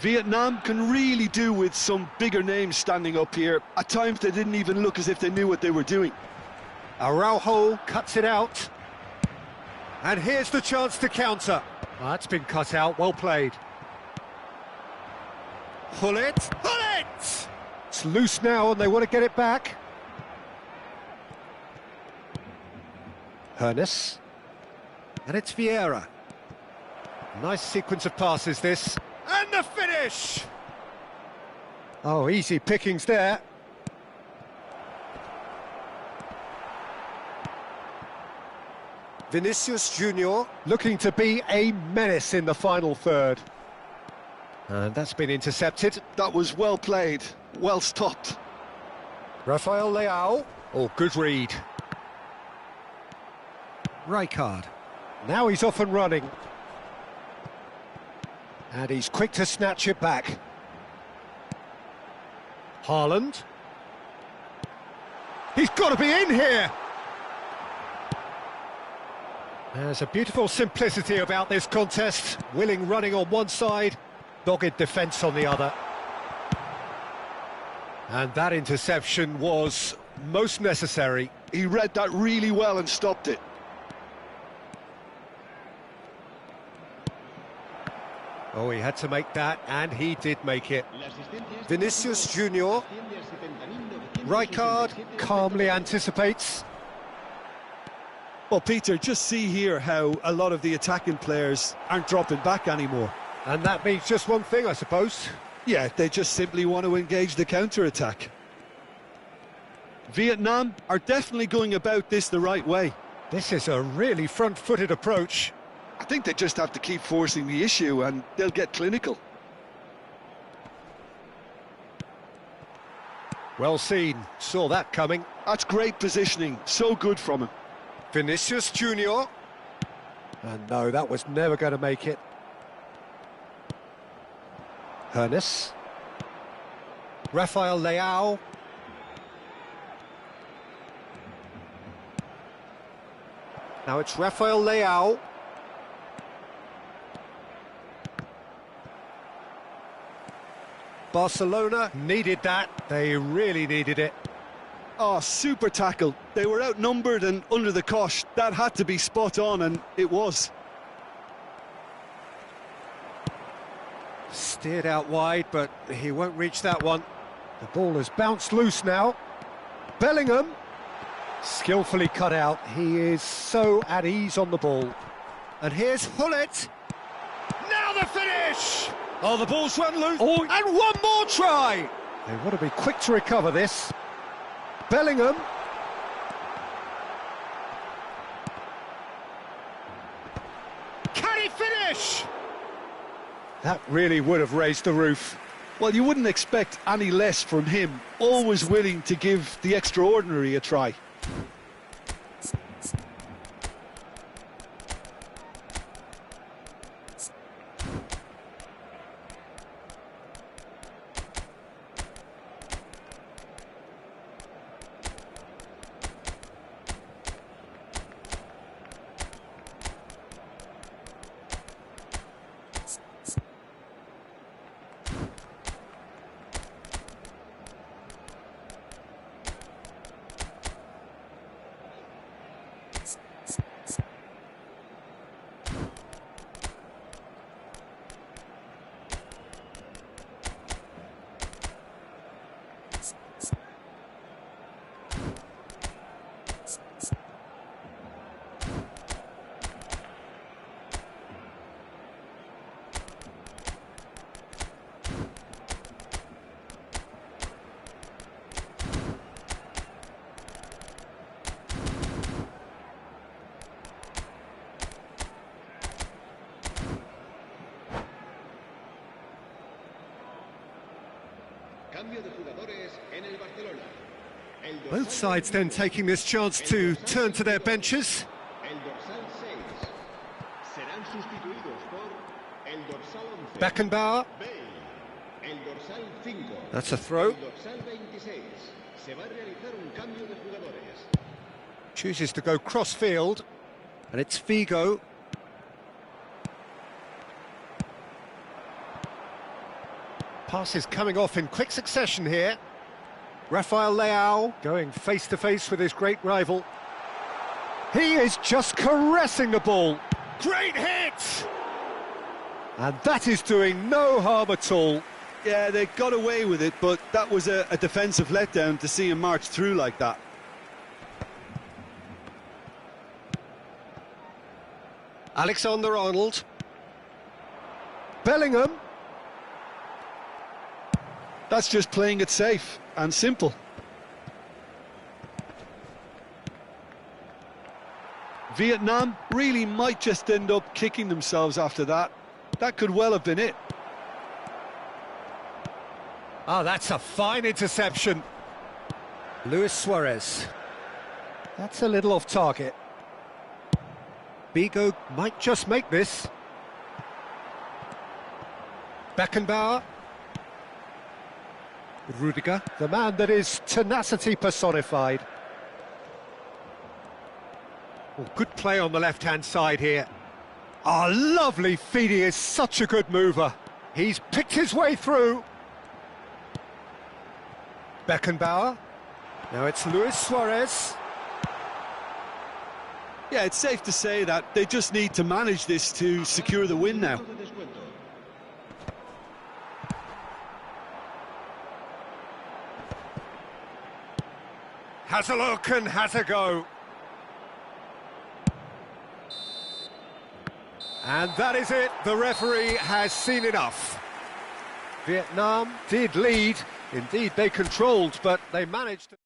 Vietnam can really do with some bigger names standing up here. At times they didn't even look as if they knew what they were doing. Araujo cuts it out. And here's the chance to counter. Well, that's been cut out, well played. Gullit! Gullit! It's loose now and they want to get it back. Hernes. And it's Vieira. Nice sequence of passes, this. And the finish! Oh, easy pickings there. Vinicius Junior looking to be a menace in the final third. And that's been intercepted. That was well played, well stopped. Rafael Leao. Oh, good read. Rijkaard. Now he's off and running. And he's quick to snatch it back. Haaland. He's got to be in here! There's a beautiful simplicity about this contest. Willing running on one side, dogged defence on the other. And that interception was most necessary. He read that really well and stopped it. Oh, he had to make that, and he did make it. Vinicius Junior. Rijkaard calmly anticipates. Well, Peter, just see here how a lot of the attacking players aren't dropping back anymore. And that means just one thing, I suppose. Yeah, they just simply want to engage the counter-attack. Vietnam are definitely going about this the right way. This is a really front-footed approach. I think they just have to keep forcing the issue and they'll get clinical. Well seen, saw that coming. That's great positioning, so good from him. Vinicius Junior. And no, that was never going to make it. Hernes. Rafael Leao. Now it's Rafael Leao. Barcelona needed that. They really needed it. Oh, super tackle. They were outnumbered and under the cosh. That had to be spot on, and it was. Steered out wide, but he won't reach that one. The ball has bounced loose now. Bellingham, skillfully cut out. He is so at ease on the ball. And here's Gullit. Now the finish! Oh, the ball's run loose. Oh, and one more try! They want to be quick to recover this. Bellingham. Can he finish? That really would have raised the roof. Well, you wouldn't expect any less from him. Always willing to give the extraordinary a try. Cambio de jugadores en el Barcelona. Both sides then taking this chance to turn to their benches. El dorsal 6. Serán sustituidos por el dorsal 11. Beckenbauer. Bale. El dorsal 5. That's a throw. El dorsal 26. Se va a realizar un cambio de jugadores. Chooses to go cross-field, and it's Figo. Passes coming off in quick succession here. Rafael Leao going face-to-face with his great rival. He is just caressing the ball. Great hit! And that is doing no harm at all. Yeah, they got away with it, but that was a defensive letdown to see him march through like that. Alexander-Arnold. Bellingham. That's just playing it safe and simple. Vietnam really might just end up kicking themselves after that. That could well have been it. Oh, that's a fine interception. Luis Suarez. That's a little off target. Figo might just make this. Beckenbauer. Rudiger, the man that is tenacity personified. Oh, good play on the left-hand side here. Oh, lovely feed, he is such a good mover. He's picked his way through. Beckenbauer. Now it's Luis Suarez. Yeah, it's safe to say that they just need to manage this to secure the win now. Has a look and has a go. And that is it. The referee has seen enough. Vietnam did lead. Indeed, they controlled, but they managed to...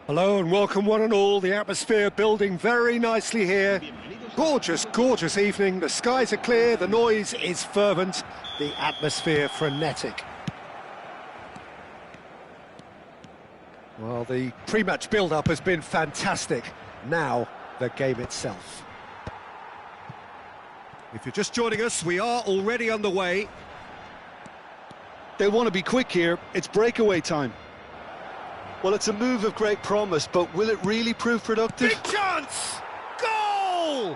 Hello and welcome one and all. The atmosphere building very nicely here. Gorgeous, gorgeous evening. The skies are clear, the noise is fervent, the atmosphere frenetic. Well, the pre-match build-up has been fantastic. Now, the game itself. If you're just joining us, we are already underway. They want to be quick here. It's breakaway time. Well, it's a move of great promise, but will it really prove productive? Big chance! Goal!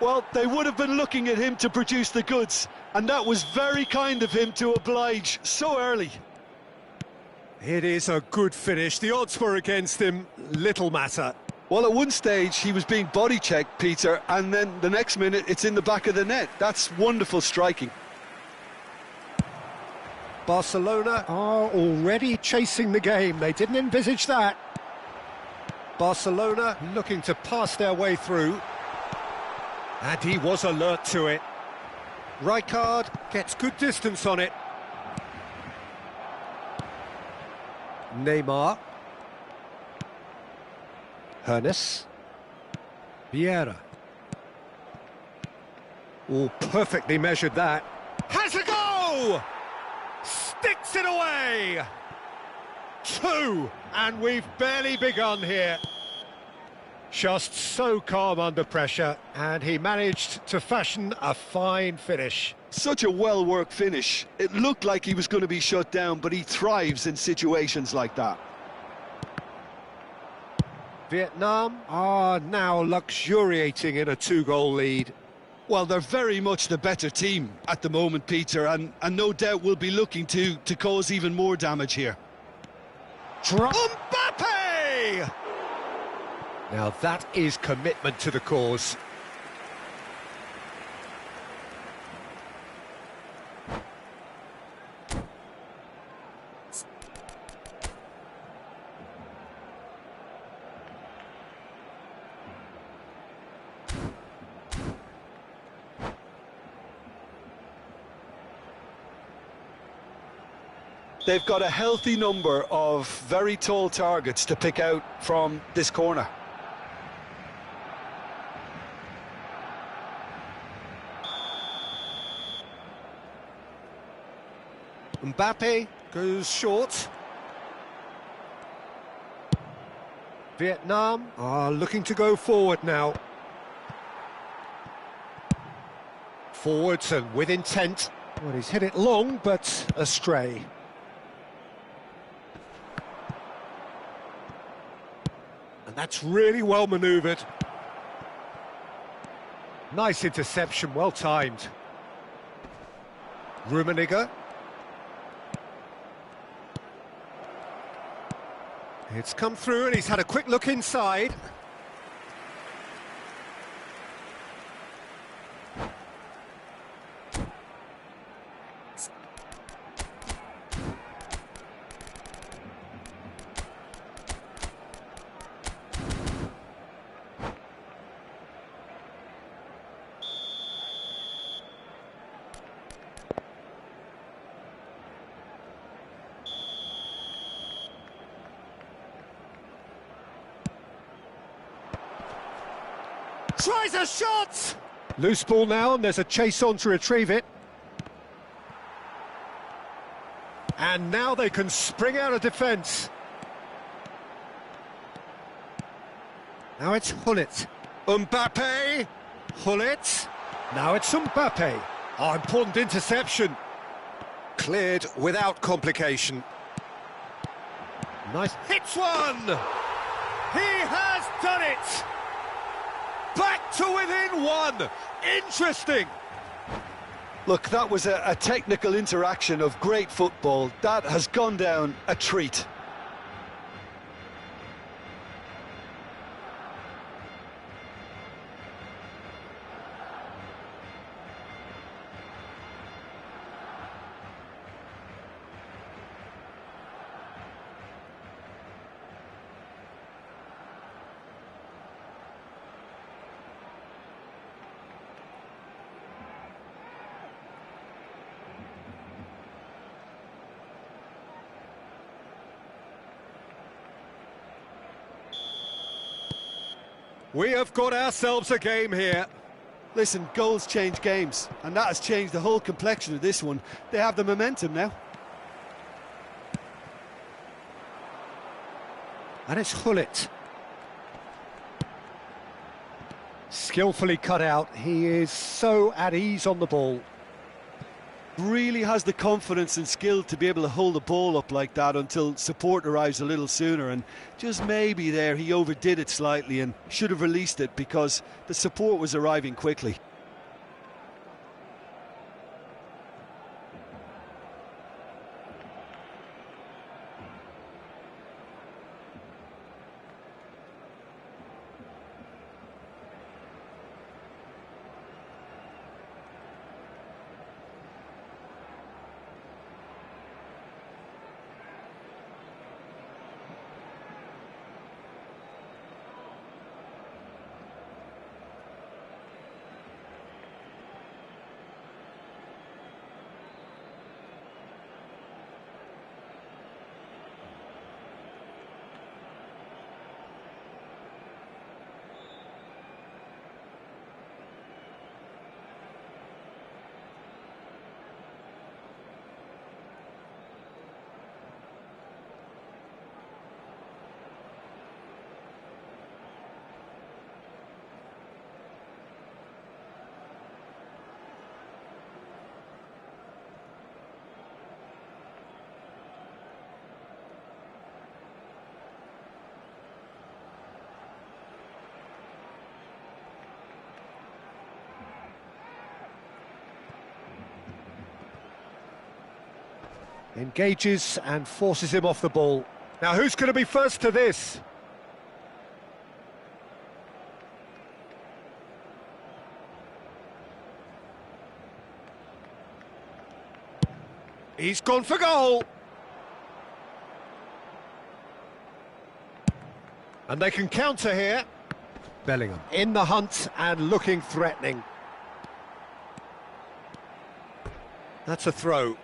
Well, they would have been looking at him to produce the goods, and that was very kind of him to oblige so early. It is a good finish. The odds were against him, little matter. Well, at one stage, he was being body-checked, Peter, and then the next minute, it's in the back of the net. That's wonderful striking. Barcelona are already chasing the game. They didn't envisage that. Barcelona looking to pass their way through. And he was alert to it. Rijkaard gets good distance on it. Neymar. Hernes. Vieira. Oh, perfectly measured that. Has a go! Sticks it away! 2, and we've barely begun here. Just so calm under pressure, and he managed to fashion a fine finish. Such a well-worked finish. It looked like he was going to be shut down, but he thrives in situations like that. Vietnam are now luxuriating in a 2-goal lead. Well, they're very much the better team at the moment, Peter, and no doubt will be looking to cause even more damage here. Mbappe! Now that is commitment to the cause. They've got a healthy number of very tall targets to pick out from this corner. Mbappe goes short. Vietnam are looking to go forward now. Forwards and with intent. Well, he's hit it long, but astray. And that's really well manoeuvred. Nice interception, well timed. Rummenigge. It's come through and he's had a quick look inside. Tries a shot! Loose ball now, and there's a chase on to retrieve it. And now they can spring out of defence. Now it's Gullit. Mbappe! Gullit. Now it's Mbappe. Oh, important interception. Cleared without complication. Nice. Hits one! He has done it! Back to within 1. Interesting. Look, that was a technical interaction of great football. That has gone down a treat. We have got ourselves a game here. Listen, goals change games, and that has changed the whole complexion of this one. They have the momentum now. And it's Gullit. Skillfully cut out. He is so at ease on the ball. Really has the confidence and skill to be able to hold the ball up like that until support arrives a little sooner, and just maybe there he overdid it slightly and should have released it because the support was arriving quickly. Engages and forces him off the ball. Now who's going to be first to this? He's gone for goal. And they can counter here. Bellingham in the hunt and looking threatening. That's a throw.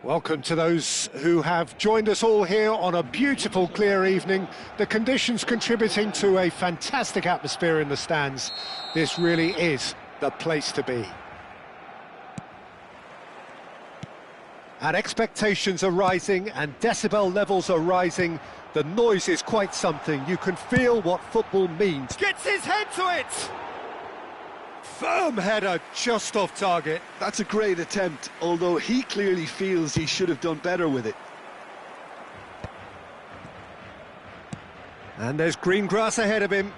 Welcome to those who have joined us all here on a beautiful, clear evening. The conditions contributing to a fantastic atmosphere in the stands. This really is the place to be. And expectations are rising and decibel levels are rising. The noise is quite something. You can feel what football means. Gets his head to it! Firm header, just off target. That's a great attempt, although he clearly feels he should have done better with it. And there's green grass ahead of him.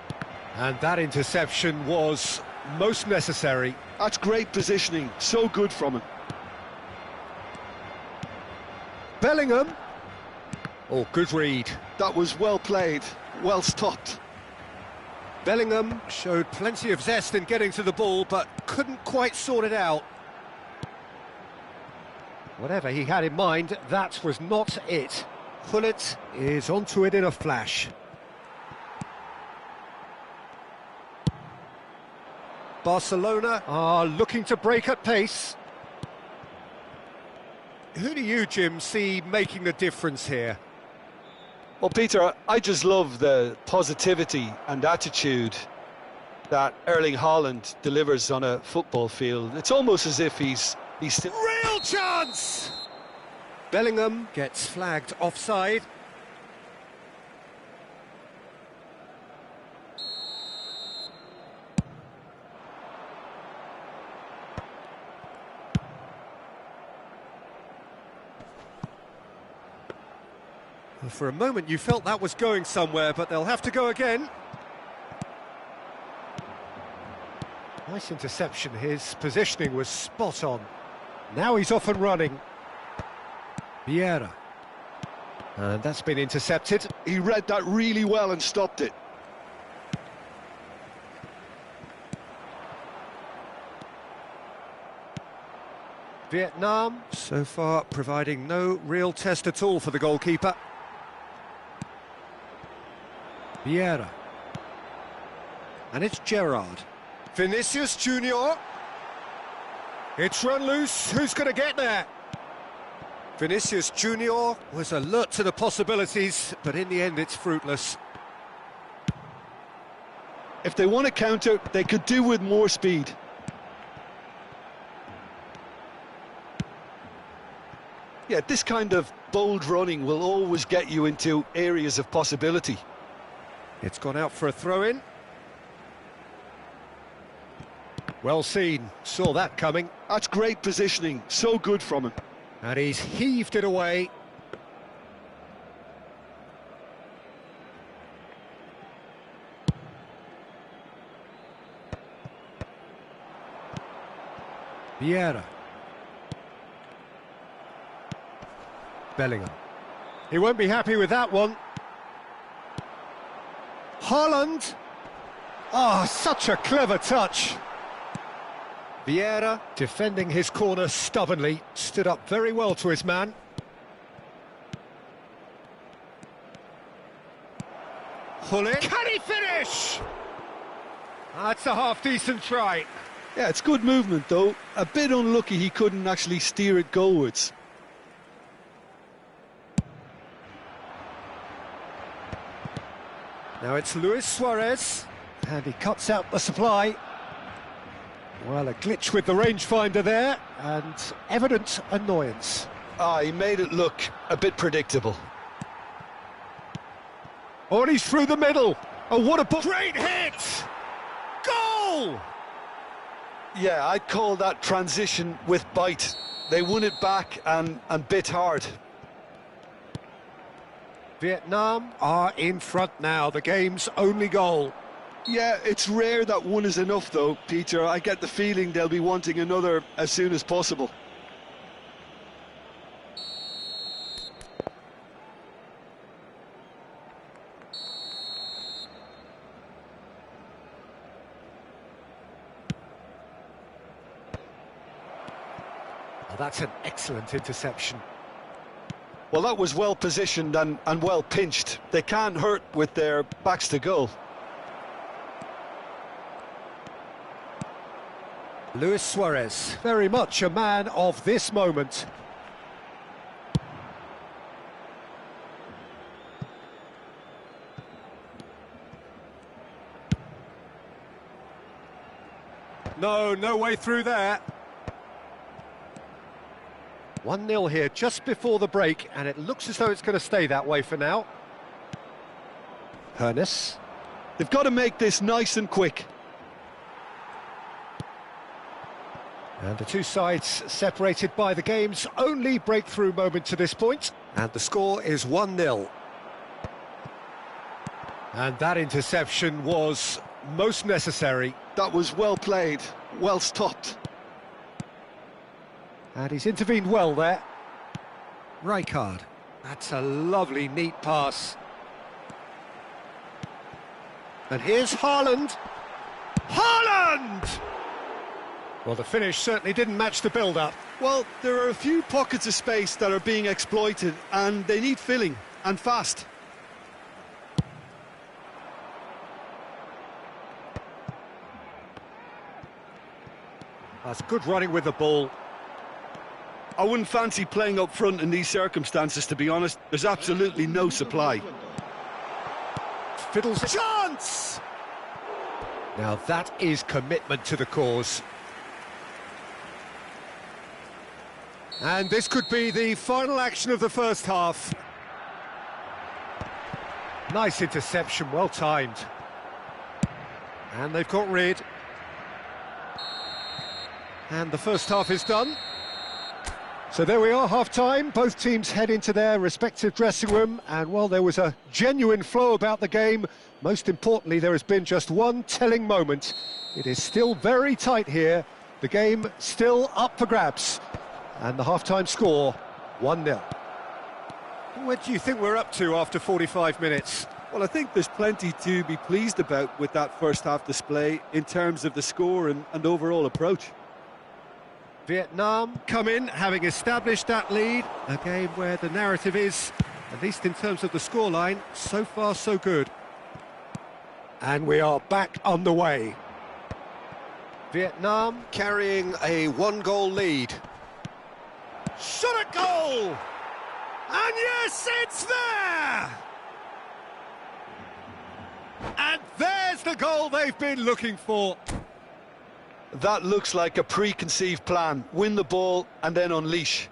And that interception was most necessary. That's great positioning, so good from him. Bellingham. Oh, good read. That was well played, well stopped. Bellingham showed plenty of zest in getting to the ball, but couldn't quite sort it out. Whatever he had in mind, that was not it. Gullit is onto it in a flash. Barcelona are looking to break at pace. Who do you, Jim, see making the difference here? Well, Peter, I just love the positivity and attitude that Erling Haaland delivers on a football field. It's almost as if he's still... Real chance! Bellingham gets flagged offside. For a moment you felt that was going somewhere, but they'll have to go again. Nice interception, his positioning was spot on. Now he's off and running. Vieira. And that's been intercepted. He read that really well and stopped it. Vietnam, so far providing no real test at all for the goalkeeper. Vieira. And it's Gerrard. Vinicius Junior. It's run loose. Who's going to get there? Vinicius Junior was alert to the possibilities, but in the end it's fruitless. If they want to counter, they could do with more speed. Yeah, this kind of bold running will always get you into areas of possibility. It's gone out for a throw-in. Well seen, saw that coming. That's great positioning, so good from him. And he's heaved it away. Vieira. Bellingham. He won't be happy with that one. Haaland. Oh, such a clever touch. Vieira, defending his corner stubbornly, stood up very well to his man. Gullit. Can he finish? That's a half-decent try. Yeah, it's good movement, though. A bit unlucky he couldn't actually steer it goalwards. Now it's Luis Suarez, and he cuts out the supply. Well, a glitch with the rangefinder there, and evident annoyance. He made it look a bit predictable. Oh, and he's through the middle. Oh, what a great hit! Goal! Yeah, I'd call that transition with bite. They won it back and bit hard. Vietnam are in front now, the game's only goal. Yeah, it's rare that one is enough though, Peter. I get the feeling they'll be wanting another as soon as possible. Oh, that's an excellent interception. Well, that was well positioned and well pinched. They can't hurt with their backs to goal. Luis Suarez, very much a man of this moment. No, no way through there. 1-0 here just before the break, and it looks as though it's going to stay that way for now. Hernes. They've got to make this nice and quick. And the two sides separated by the game's only breakthrough moment to this point. And the score is 1-0. And that interception was most necessary. That was well played, well stopped. And he's intervened well there. Rijkaard. That's a lovely, neat pass. And here's Haaland. Haaland! Well, the finish certainly didn't match the build-up. Well, there are a few pockets of space that are being exploited, and they need filling, and fast. That's good running with the ball. I wouldn't fancy playing up front in these circumstances, to be honest. There's absolutely no supply. Fiddles. Chance! Now that is commitment to the cause. And this could be the final action of the first half. Nice interception, well timed. And they've got rid. And the first half is done. So there we are, half-time. Both teams head into their respective dressing room, and while there was a genuine flow about the game, most importantly, there has been just one telling moment. It is still very tight here. The game still up for grabs. And the half-time score, 1-0. What do you think we're up to after 45 minutes? Well, I think there's plenty to be pleased about with that first-half display in terms of the score and overall approach. Vietnam come in, having established that lead. A game where the narrative is, at least in terms of the scoreline, so far so good. And we are back on the way. Vietnam carrying a one-goal lead. Shot at goal! And yes, it's there! And there's the goal they've been looking for. That looks like a preconceived plan. Win the ball and then unleash.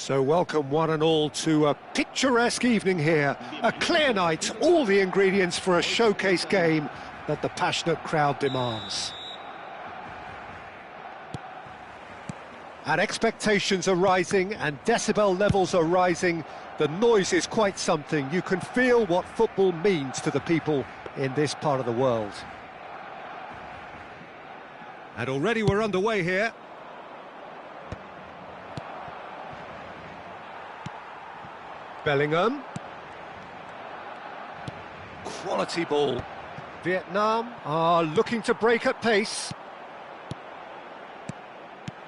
So welcome one and all to a picturesque evening here. A clear night, all the ingredients for a showcase game that the passionate crowd demands. And expectations are rising and decibel levels are rising. The noise is quite something. You can feel what football means to the people in this part of the world. And already we're underway here. Bellingham. Quality ball. Vietnam are looking to break at pace.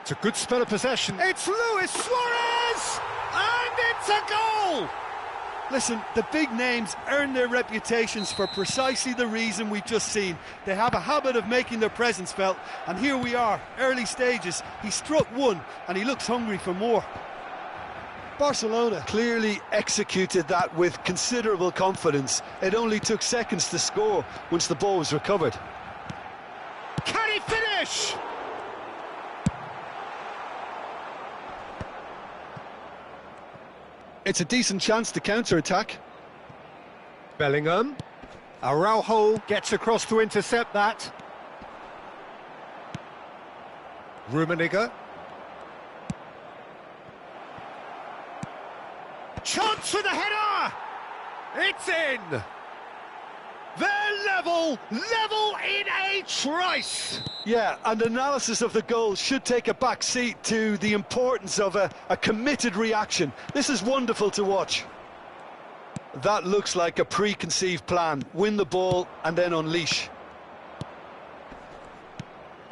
It's a good spell of possession. It's Luis Suarez! And it's a goal! Listen, the big names earn their reputations for precisely the reason we've just seen. They have a habit of making their presence felt, and here we are, early stages. He struck one, and he looks hungry for more. Barcelona clearly executed that with considerable confidence. It only took seconds to score once the ball was recovered. Can he finish? It's a decent chance to counter-attack. Bellingham. Araujo gets across to intercept that. Rummenigge. Chance for the header! It's in! They're level in a trice! Yeah, and analysis of the goal should take a back seat to the importance of a committed reaction. This is wonderful to watch. That looks like a preconceived plan. Win the ball and then unleash.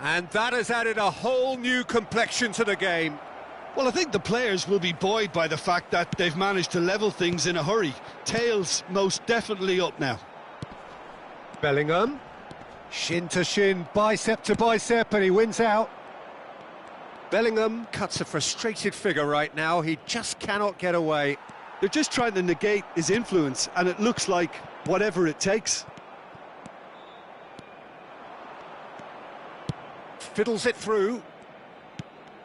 And that has added a whole new complexion to the game. Well, I think the players will be buoyed by the fact that they've managed to level things in a hurry. Tails most definitely up now. Bellingham. Shin to shin, bicep to bicep, and he wins out. Bellingham cuts a frustrated figure right now. He just cannot get away. They're just trying to negate his influence, and it looks like whatever it takes. Fiddles it through.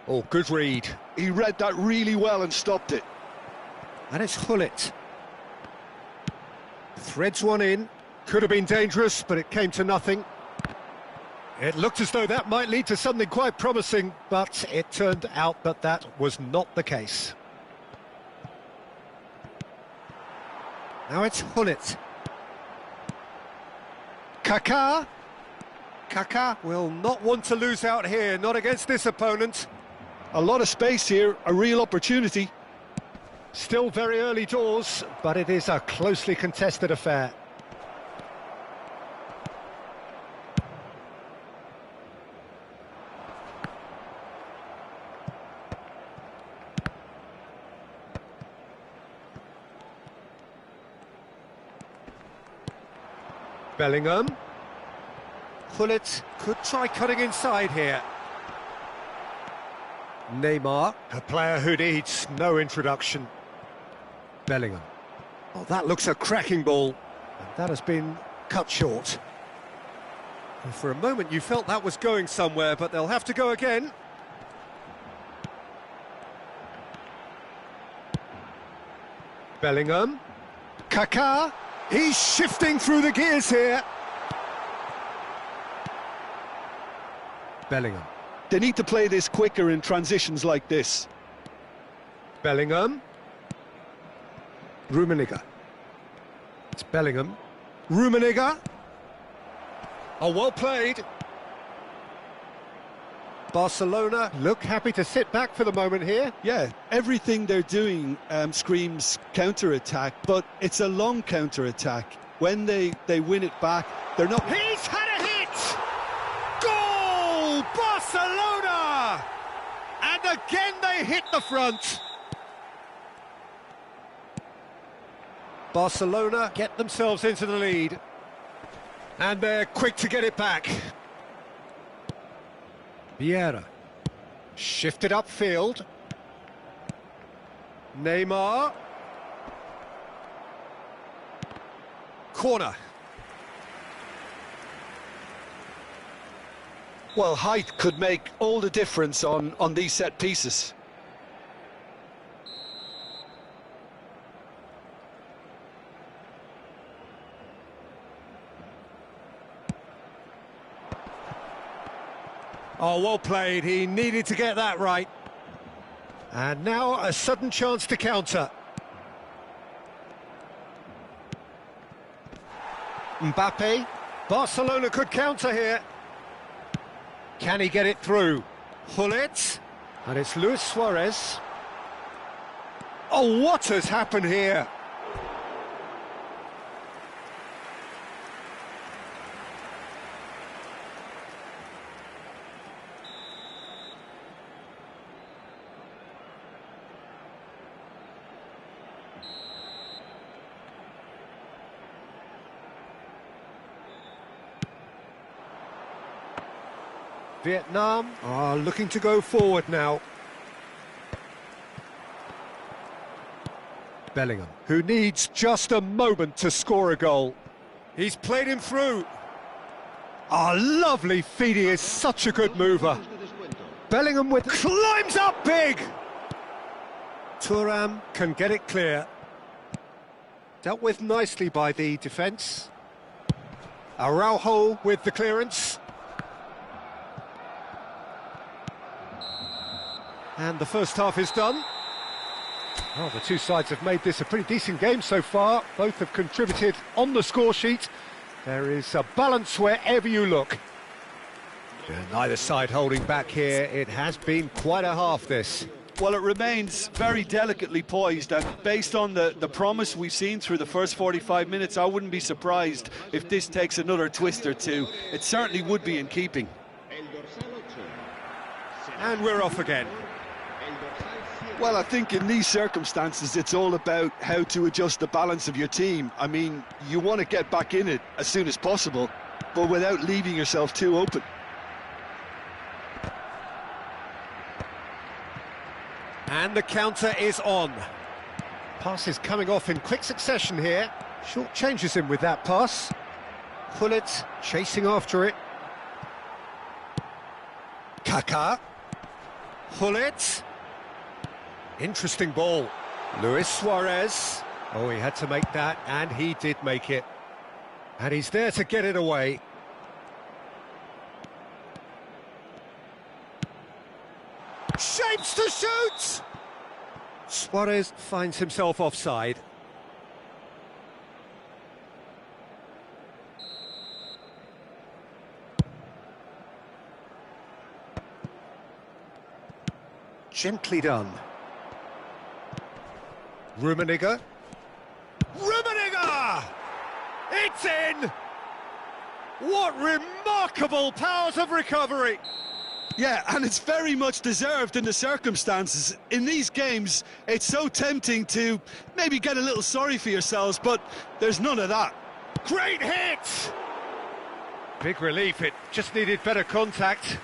Oh, good read. He read that really well and stopped it. And it's Gullit. Threads one in. Could have been dangerous, but it came to nothing. It looked as though that might lead to something quite promising, but it turned out that that was not the case. Now it's Gullit. Kaká. Kaká will not want to lose out here, not against this opponent. A lot of space here, a real opportunity. Still very early doors, but it is a closely contested affair. Bellingham. Gullit could try cutting inside here. Neymar, a player who needs no introduction. Bellingham. Oh, that looks a cracking ball. And that has been cut short. And for a moment you felt that was going somewhere, but they'll have to go again. Bellingham. Kaká. He's shifting through the gears here. Bellingham. They need to play this quicker in transitions like this. Bellingham. Rummenigge. It's Bellingham. Rummenigge. Oh, well played. Barcelona look happy to sit back for the moment here. Yeah, everything they're doing screams counter-attack, but it's a long counter-attack. When they win it back, they're not... He's had a hit! Goal! Barcelona! And again they hit the front. Barcelona get themselves into the lead. And they're quick to get it back. Vieira. Shifted upfield. Neymar. Corner. Well, height could make all the difference on these set pieces. Oh, well played. He needed to get that right. And now a sudden chance to counter. Mbappe. Barcelona could counter here. Can he get it through? Gullit. And it's Luis Suarez. Oh, what has happened here? Vietnam are looking to go forward now. Bellingham, who needs just a moment to score a goal. He's played him through. Lovely feed. He is such a good mover. Bellingham climbs up big. Thuram can get it clear. Dealt with nicely by the defence. Araujo with the clearance. And the first half is done. Well, the two sides have made this a pretty decent game so far. Both have contributed on the score sheet. There is a balance wherever you look. And neither side holding back here. It has been quite a half, this. Well, it remains very delicately poised, and based on the promise we've seen through the first 45 minutes, I wouldn't be surprised if this takes another twist or two. It certainly would be in keeping. And we're off again. Well, I think in these circumstances, it's all about how to adjust the balance of your team. I mean, you want to get back in it as soon as possible, but without leaving yourself too open. And the counter is on. Pass is coming off in quick succession here. Short changes him with that pass. Gullit chasing after it. Kaká. Gullit. Interesting ball. Luis Suarez. Oh, he had to make that, and he did make it. And he's there to get it away. Shapes to shoot! Suarez finds himself offside. Gently done. Rummenigge. Rummenigge! It's in! What remarkable powers of recovery! Yeah, and it's very much deserved in the circumstances. In these games, it's so tempting to maybe get a little sorry for yourselves, but there's none of that. Great hit! Big relief, it just needed better contact.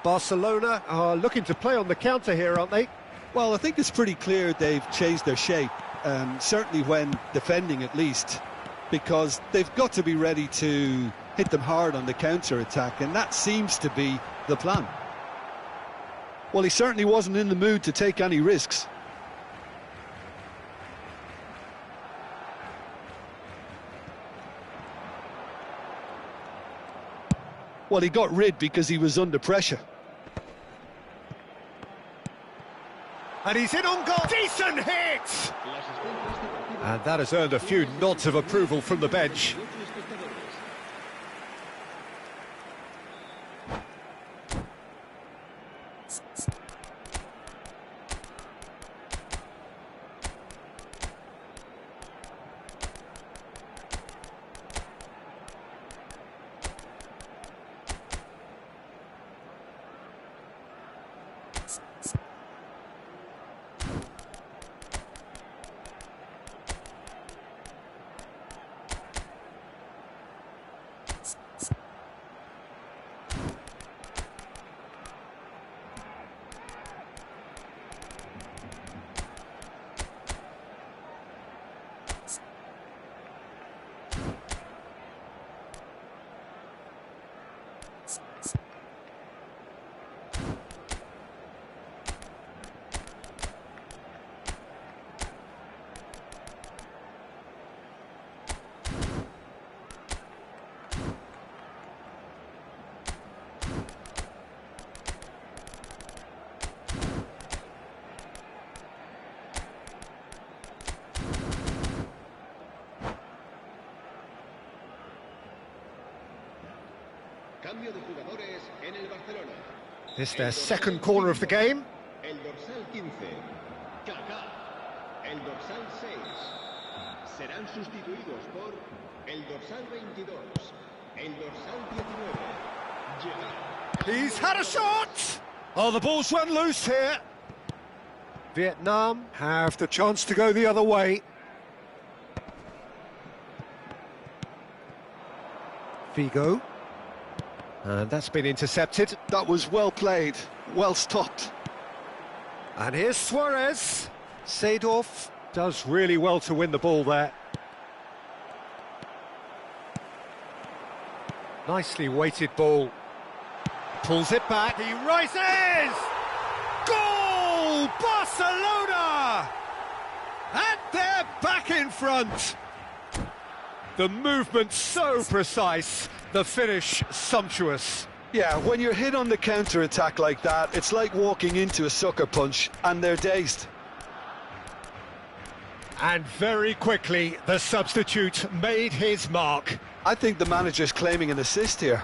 Barcelona are looking to play on the counter here, aren't they? Well, I think it's pretty clear they've changed their shape, certainly when defending at least, because they've got to be ready to hit them hard on the counter-attack, and that seems to be the plan. Well, he certainly wasn't in the mood to take any risks. Well, he got rid because he was under pressure. And he's in on goal. Decent hit! And that has earned a few nods of approval from the bench. Cambio de jugadores en el Barcelona. This their second corner of the game. El dorsal 15, Kaká. El dorsal 6. Serán sustituidos por el dorsal 22, el dorsal 19, Gerard. He's had a shot! Oh, the ball's run loose here. Vietnam have the chance to go the other way. Figo. And that's been intercepted. That was well played, well stopped. And here's Suarez. Seedorf does really well to win the ball there. Nicely weighted ball. Pulls it back. He rises! Goal! Barcelona! And they're back in front. The movement so precise, the finish sumptuous. Yeah, when you're hit on the counter-attack like that, it's like walking into a sucker punch, and they're dazed. And very quickly, the substitute made his mark. I think the manager's claiming an assist here.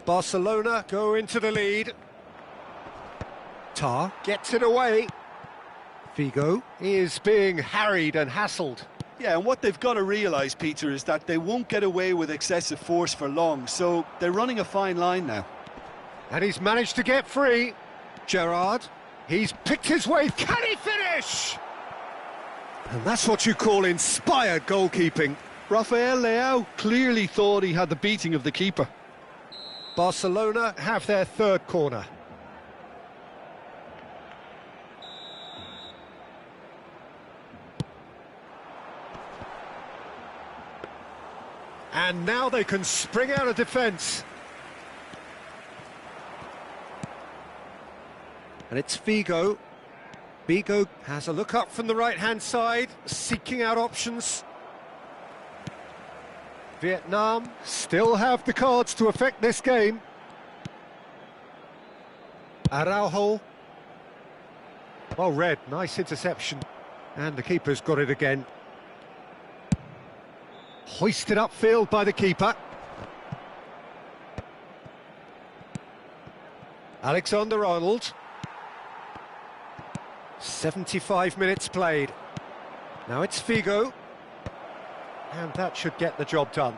Barcelona go into the lead. Tar gets it away. Figo is being harried and hassled. Yeah, and what they've got to realise, Peter, is that they won't get away with excessive force for long, so they're running a fine line now. And he's managed to get free. Gerard, he's picked his way. Can he finish? And that's what you call inspired goalkeeping. Rafael Leao clearly thought he had the beating of the keeper. Barcelona have their third corner. And now they can spring out of defence. And it's Figo. Figo has a look up from the right-hand side, seeking out options. Vietnam still have the cards to affect this game. Araujo. Well read, nice interception. And the keeper's got it again. Hoisted upfield by the keeper. Alexander-Arnold. 75 minutes played. Now it's Figo. And that should get the job done.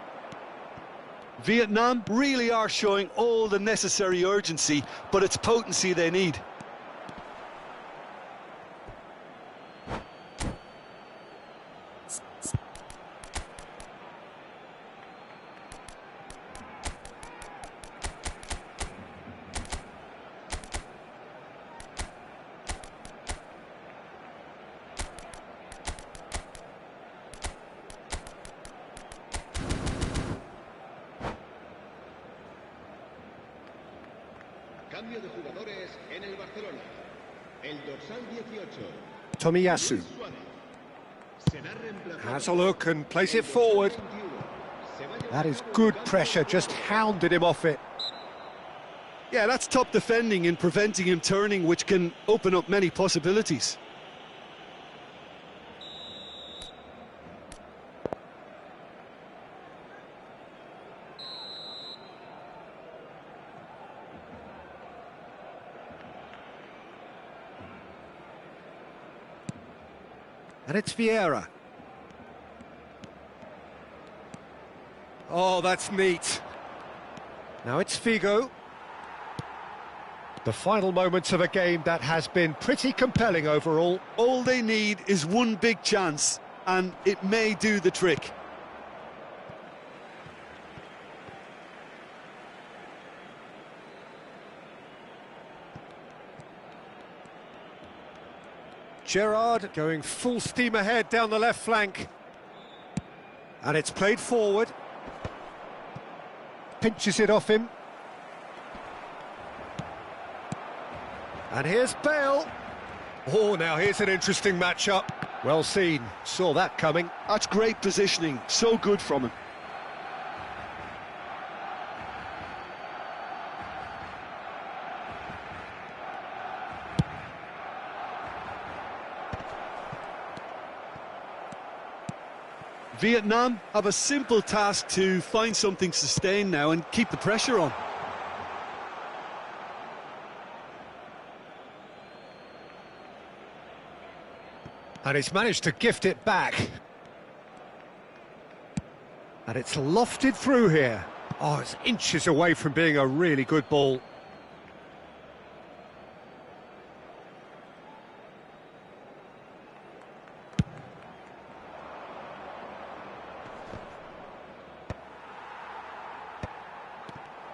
Vietnam really are showing all the necessary urgency, but it's potency they need. Cambio de jugadores en el Barcelona. El dorsal 18. Tomiyasu has a look and plays it forward. That is good pressure, just hounded him off it. Yeah, that's top defending and preventing him turning, which can open up many possibilities. And it's Vieira. Oh, that's neat. Now it's Figo. The final moments of a game that has been pretty compelling overall. All they need is one big chance, and it may do the trick. Gerard going full steam ahead down the left flank. And it's played forward. Pinches it off him. And here's Bale. Oh, now here's an interesting matchup. Well seen, saw that coming. That's great positioning, so good from him. Vietnam have a simple task to find something sustained now and keep the pressure on. And he's managed to gift it back. And it's lofted through here. Oh, it's inches away from being a really good ball.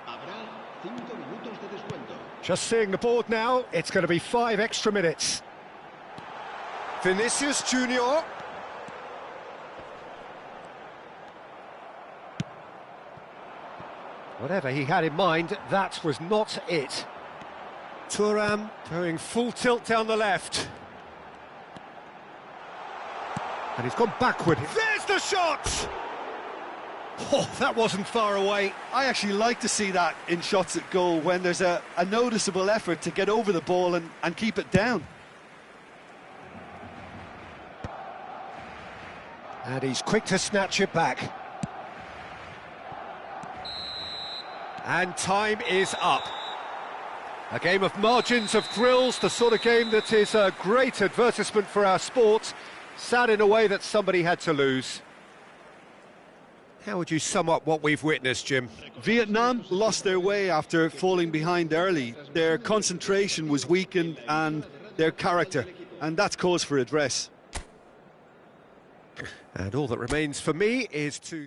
Habrá 5 minutos de descuento. Just seeing the board now, it's going to be 5 extra minutes. Vinicius Junior. Whatever he had in mind, that was not it. Thuram going full tilt down the left. And he's gone backward. There's the shot! Oh, that wasn't far away. I actually like to see that in shots at goal when there's a noticeable effort to get over the ball and keep it down. And he's quick to snatch it back. And time is up. A game of margins, of thrills, the sort of game that is a great advertisement for our sport. Sad in a way that somebody had to lose. How would you sum up what we've witnessed, Jim? Vietnam lost their way after falling behind early. Their concentration was weakened and their character, and that's cause for address. And all that remains for me is to...